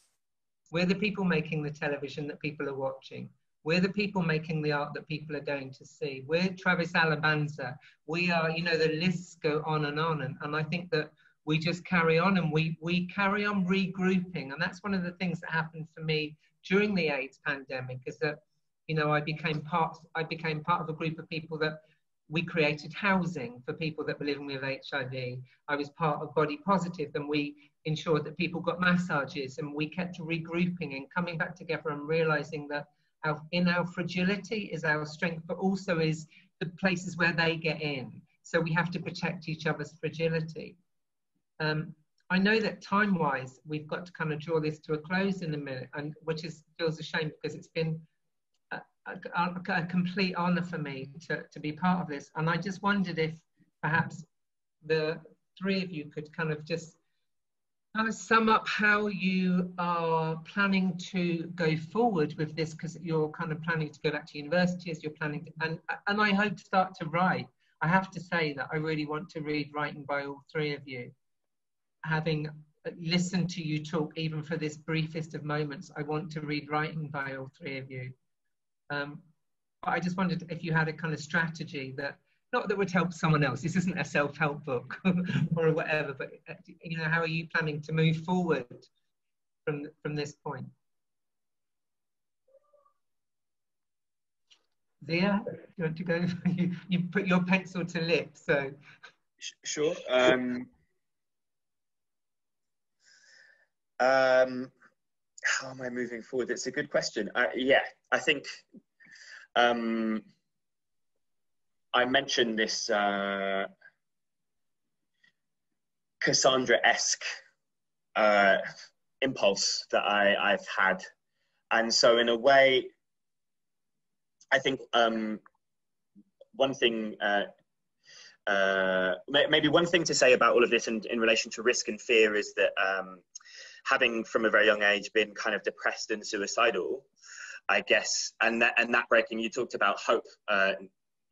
We're the people making the television that people are watching. We're the people making the art that people are going to see. We're Travis Alabanza. We are, you know, the lists go on. And I think that we just carry on, and we carry on regrouping. And that's one of the things that happened for me during the AIDS pandemic, is that, you know, I became part of a group of people that we created housing for people that were living with HIV. I was part of Body Positive, and we ensured that people got massages, and we kept regrouping and coming back together and realizing that in our fragility is our strength, but also is the places where they get in. So we have to protect each other's fragility. I know that time-wise, we've got to kind of draw this to a close in a minute, and which feels a shame, because it's been a complete honour for me to be part of this. And I just wondered if perhaps the three of you could kind of just kind of sum up how you are planning to go forward with this, because you're kind of planning to go back to universities, you're planning to, and I hope to start to write. I have to say that I really want to read writing by all three of you. Having listened to you talk, even for this briefest of moments, I want to read writing by all three of you. But I just wondered if you had a kind of strategy that, not that would help someone else, this isn't a self-help book or whatever, but you know, how are you planning to move forward from this point? Zia, do you want to go? You put your pencil to lips, so. Sure. How am I moving forward? It's a good question. Yeah, I think I mentioned this Cassandra-esque impulse that I've had. And so in a way, I think one thing, maybe one thing to say about all of this in relation to risk and fear is that having from a very young age been kind of depressed and suicidal, I guess, and that breaking, you talked about hope,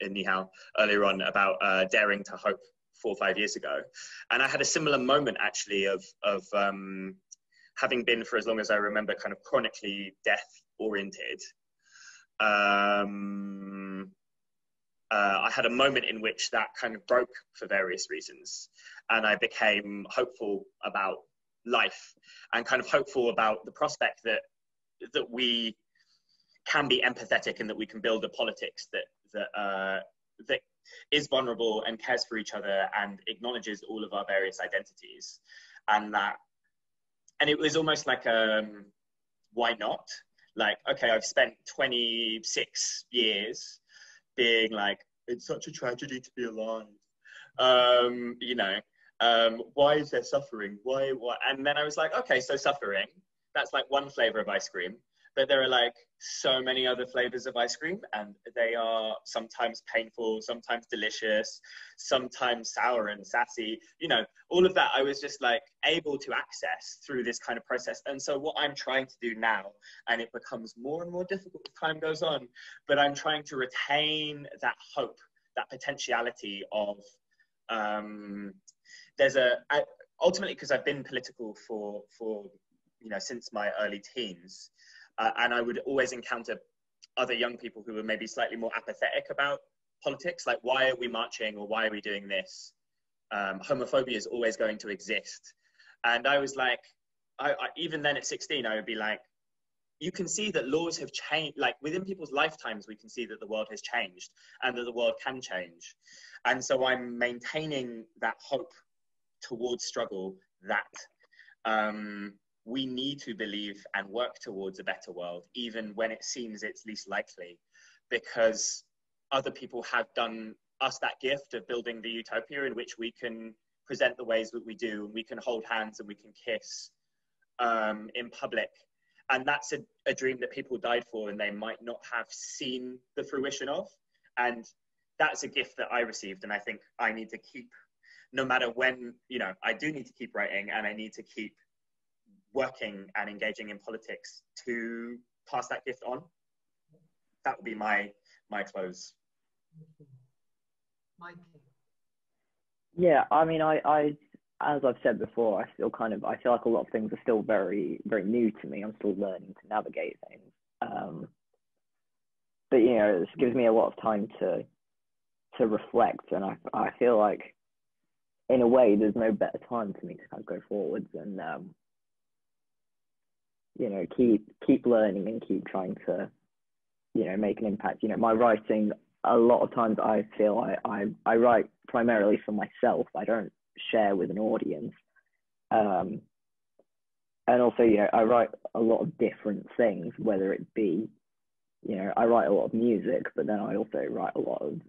Nahal, earlier on, about daring to hope 4 or 5 years ago. And I had a similar moment actually of having been, for as long as I remember, kind of chronically death oriented. I had a moment in which that kind of broke for various reasons, and I became hopeful about life and kind of hopeful about the prospect that we can be empathetic and that we can build a politics that is vulnerable and cares for each other and acknowledges all of our various identities, and it was almost like why not? Like, okay, I've spent 26 years being like, it's such a tragedy to be alive. You know, why is there suffering? Why? And then I was like, okay, so suffering, that's like one flavor of ice cream, but there are like so many other flavors of ice cream, and they are sometimes painful, sometimes delicious, sometimes sour and sassy, you know, all of that I was just like able to access through this kind of process. And so what I'm trying to do now, and it becomes more and more difficult as time goes on, but I'm trying to retain that hope, that potentiality of, ultimately, because I've been political for you know, since my early teens, and I would always encounter other young people who were maybe slightly more apathetic about politics, like, why are we marching or why are we doing this? Homophobia is always going to exist. And I was like, I even then at 16, I would be like, you can see that laws have changed, like within people's lifetimes, we can see that the world has changed and that the world can change. And so I'm maintaining that hope towards struggle that we need to believe and work towards a better world, even when it seems it's least likely, because other people have done us that gift of building the utopia in which we can present the ways that we do, and we can hold hands and we can kiss in public. And that's a dream that people died for and they might not have seen the fruition of. And that's a gift that I received, and I think I need to keep, no matter when, you know, I do need to keep writing, and I need to keep working and engaging in politics to pass that gift on. That would be my close. Mikey. Yeah, I mean, I as I've said before, I feel like a lot of things are still very, very new to me. I'm still learning to navigate things. But, you know, this gives me a lot of time to reflect, and I feel like, in a way, there's no better time for me to kind of go forwards and you know, keep learning and keep trying to, you know, make an impact. You know, my writing, a lot of times I feel I write primarily for myself. I don't share with an audience. And also, you know, I write a lot of different things, whether it be, you know, I write a lot of music, but then I also write a lot of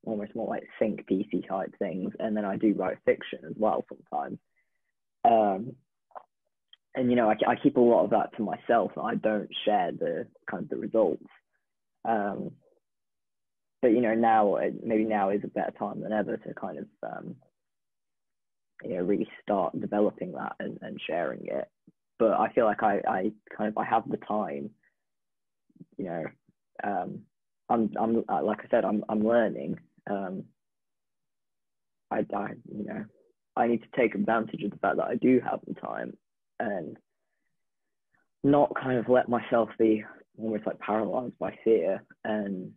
almost more like think piecey type things. And then I do write fiction as well sometimes. And, you know, I keep a lot of that to myself. I don't share the kind of the results. But, you know, maybe now is a better time than ever to kind of, you know, really start developing that and sharing it. But I feel like I have the time, you know. I'm like I said, I'm learning. You know, I need to take advantage of the fact that I do have the time and not kind of let myself be almost like paralyzed by fear, and,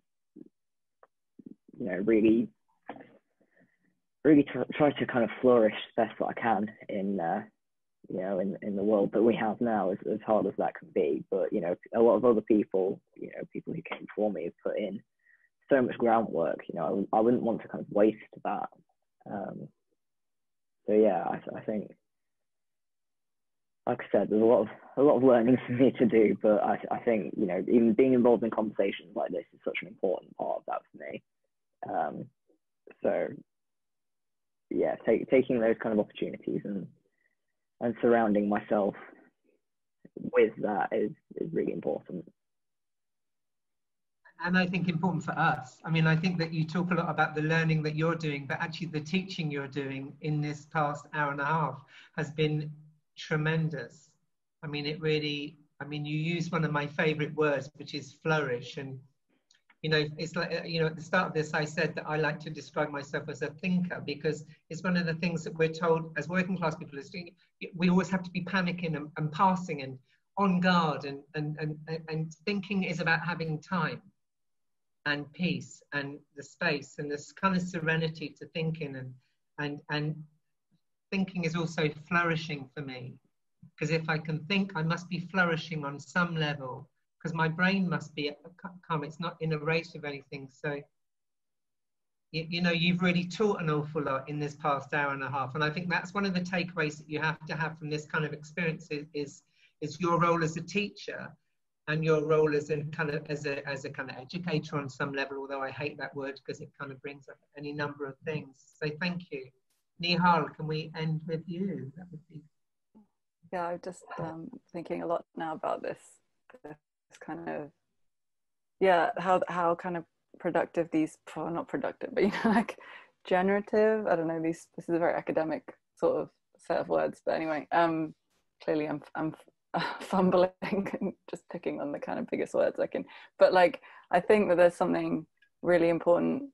you know, really try to kind of flourish the best that I can in, you know, in the world that we have now, as hard as that can be. But, you know, a lot of other people, you know, people who came before me have put in so much groundwork. You know, I wouldn't want to kind of waste that. So yeah, I think, like I said, there's a lot of learning for me to do, but I think, you know, even being involved in conversations like this is such an important part of that for me. So yeah, taking those kind of opportunities and surrounding myself with that is really important. And I think important for us. I mean, I think that you talk a lot about the learning that you're doing, but actually the teaching you're doing in this past hour and a half has been tremendous. I mean, it really, I mean, you use one of my favorite words, which is flourish. And, you know, it's like, you know, at the start of this, I said that I like to describe myself as a thinker, because it's one of the things that we're told as working class people is doing. We always have to be panicking and passing and on guard, and thinking is about having time and peace and the space and this kind of serenity to thinking, and thinking is also flourishing for me, because if I can think, I must be flourishing on some level, because my brain must be calm. It's not in a race of anything. So, you know, you've really taught an awful lot in this past hour and a half, and I think that's one of the takeaways that you have to have from this kind of experience is your role as a teacher, and your role as a kind of educator on some level, although I hate that word because it kind of brings up any number of things. So thank you. Nahal, can we end with you? That would be... Yeah, I'm just thinking a lot now about this kind of, yeah, how kind of productive these, well, not productive, but, you know, like generative, I don't know, this is a very academic sort of set of words, but anyway, clearly I'm fumbling and just picking on the kind of biggest words I can, but like I think that there's something really important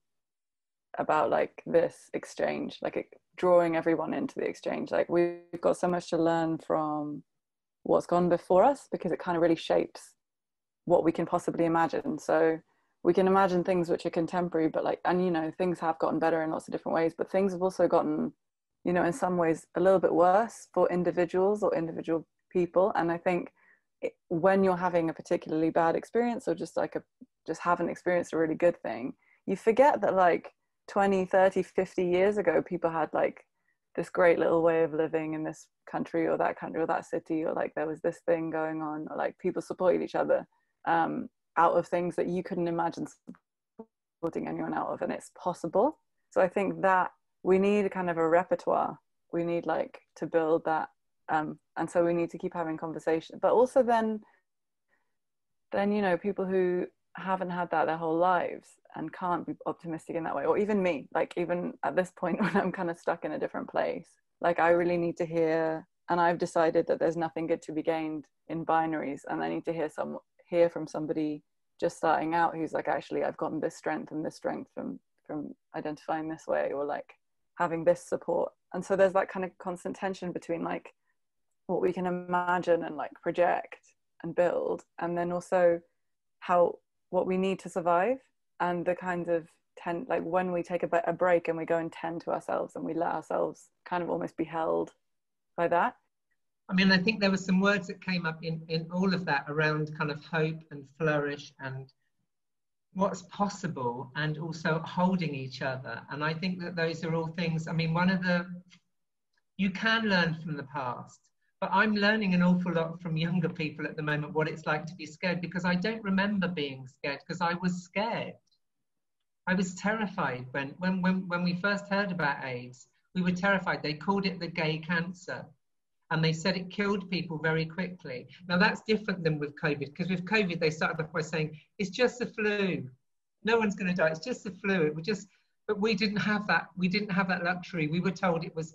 about like this exchange, like drawing everyone into the exchange. Like we've got so much to learn from what's gone before us, because it kind of really shapes what we can possibly imagine. So we can imagine things which are contemporary, but like, and you know, things have gotten better in lots of different ways, but things have also gotten, you know, in some ways a little bit worse for individuals or individual people. And I think when you're having a particularly bad experience, or just haven't experienced a really good thing, you forget that like 20, 30, 50 years ago, people had like this great little way of living in this country or that city, or like there was this thing going on, or like people supported each other out of things that you couldn't imagine supporting anyone out of, and it's possible. So I think that we need a kind of a repertoire. We need like to build that. And so we need to keep having conversation, but also then, you know, people who haven't had that their whole lives and can't be optimistic in that way, or even me, like even at this point when I'm kind of stuck in a different place, like I really need to hear, and I've decided that there's nothing good to be gained in binaries, and I need to hear from somebody just starting out who's like, actually I've gotten this strength and this strength from identifying this way, or like having this support. And so there's that kind of constant tension between like what we can imagine and like project and build, and then also what we need to survive, and the kinds of like when we take a break and we go and tend to ourselves and we let ourselves kind of almost be held by that. I mean, I think there were some words that came up in all of that around kind of hope and flourish, and what's possible, and also holding each other. And I think that those are all things, I mean, you can learn from the past, but I'm learning an awful lot from younger people at the moment, what it's like to be scared, because I don't remember being scared, because I was scared. I was terrified when we first heard about AIDS. We were terrified. They called it the gay cancer, and they said it killed people very quickly. Now that's different than with COVID, because with COVID, they started off by saying, it's just the flu. No one's going to die. It's just the flu. But we didn't have that. We didn't have that luxury. We were told it was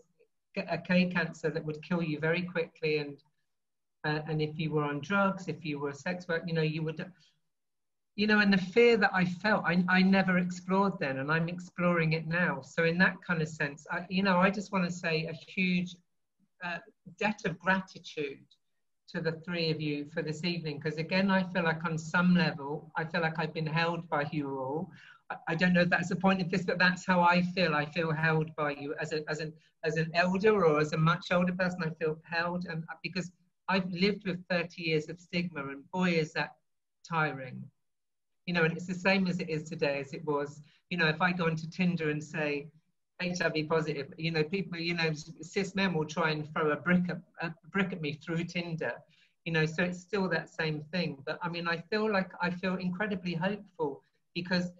a gay cancer that would kill you very quickly. And if you were on drugs, if you were a sex worker, you would, and the fear that I felt, I never explored then, and I'm exploring it now. So in that kind of sense, I just want to say a huge debt of gratitude to the three of you for this evening, because again, I feel like on some level, I feel like I've been held by you all. I don't know if that's the point of this, but that's how I feel. I feel held by you as an elder or as a much older person. I feel held, and because I've lived with 30 years of stigma, and boy, is that tiring. And it's the same as it is today as it was. If I go onto Tinder and say HIV positive, people, cis men will try and throw a brick at me through Tinder, so it's still that same thing. But I mean, I feel incredibly hopeful, because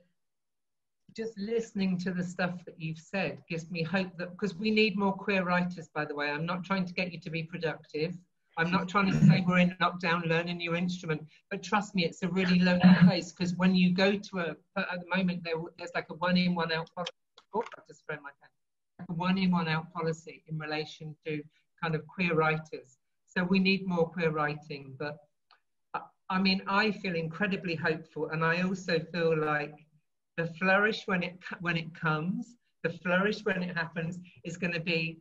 just listening to the stuff that you've said gives me hope, that because we need more queer writers, by the way. I'm not trying to get you to be productive. I'm not trying to say we're in lockdown, learn a new instrument, but trust me, it's a really lonely place, because when you go to at the moment, there's like a 1 in, 1 out policy. Oh, I've just thrown my pen. A 1 in, 1 out policy in relation to kind of queer writers. So we need more queer writing, but I mean, I feel incredibly hopeful, and I also feel like the flourish when it comes, the flourish when it happens is going to be,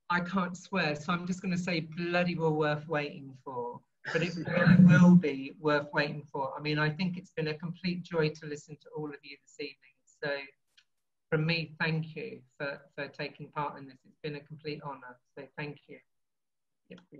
I can't swear, so I'm just going to say bloody well worth waiting for. But it really will be worth waiting for. I mean, I think it's been a complete joy to listen to all of you this evening. So from me, thank you for taking part in this. It's been a complete honour. So thank you. Yep.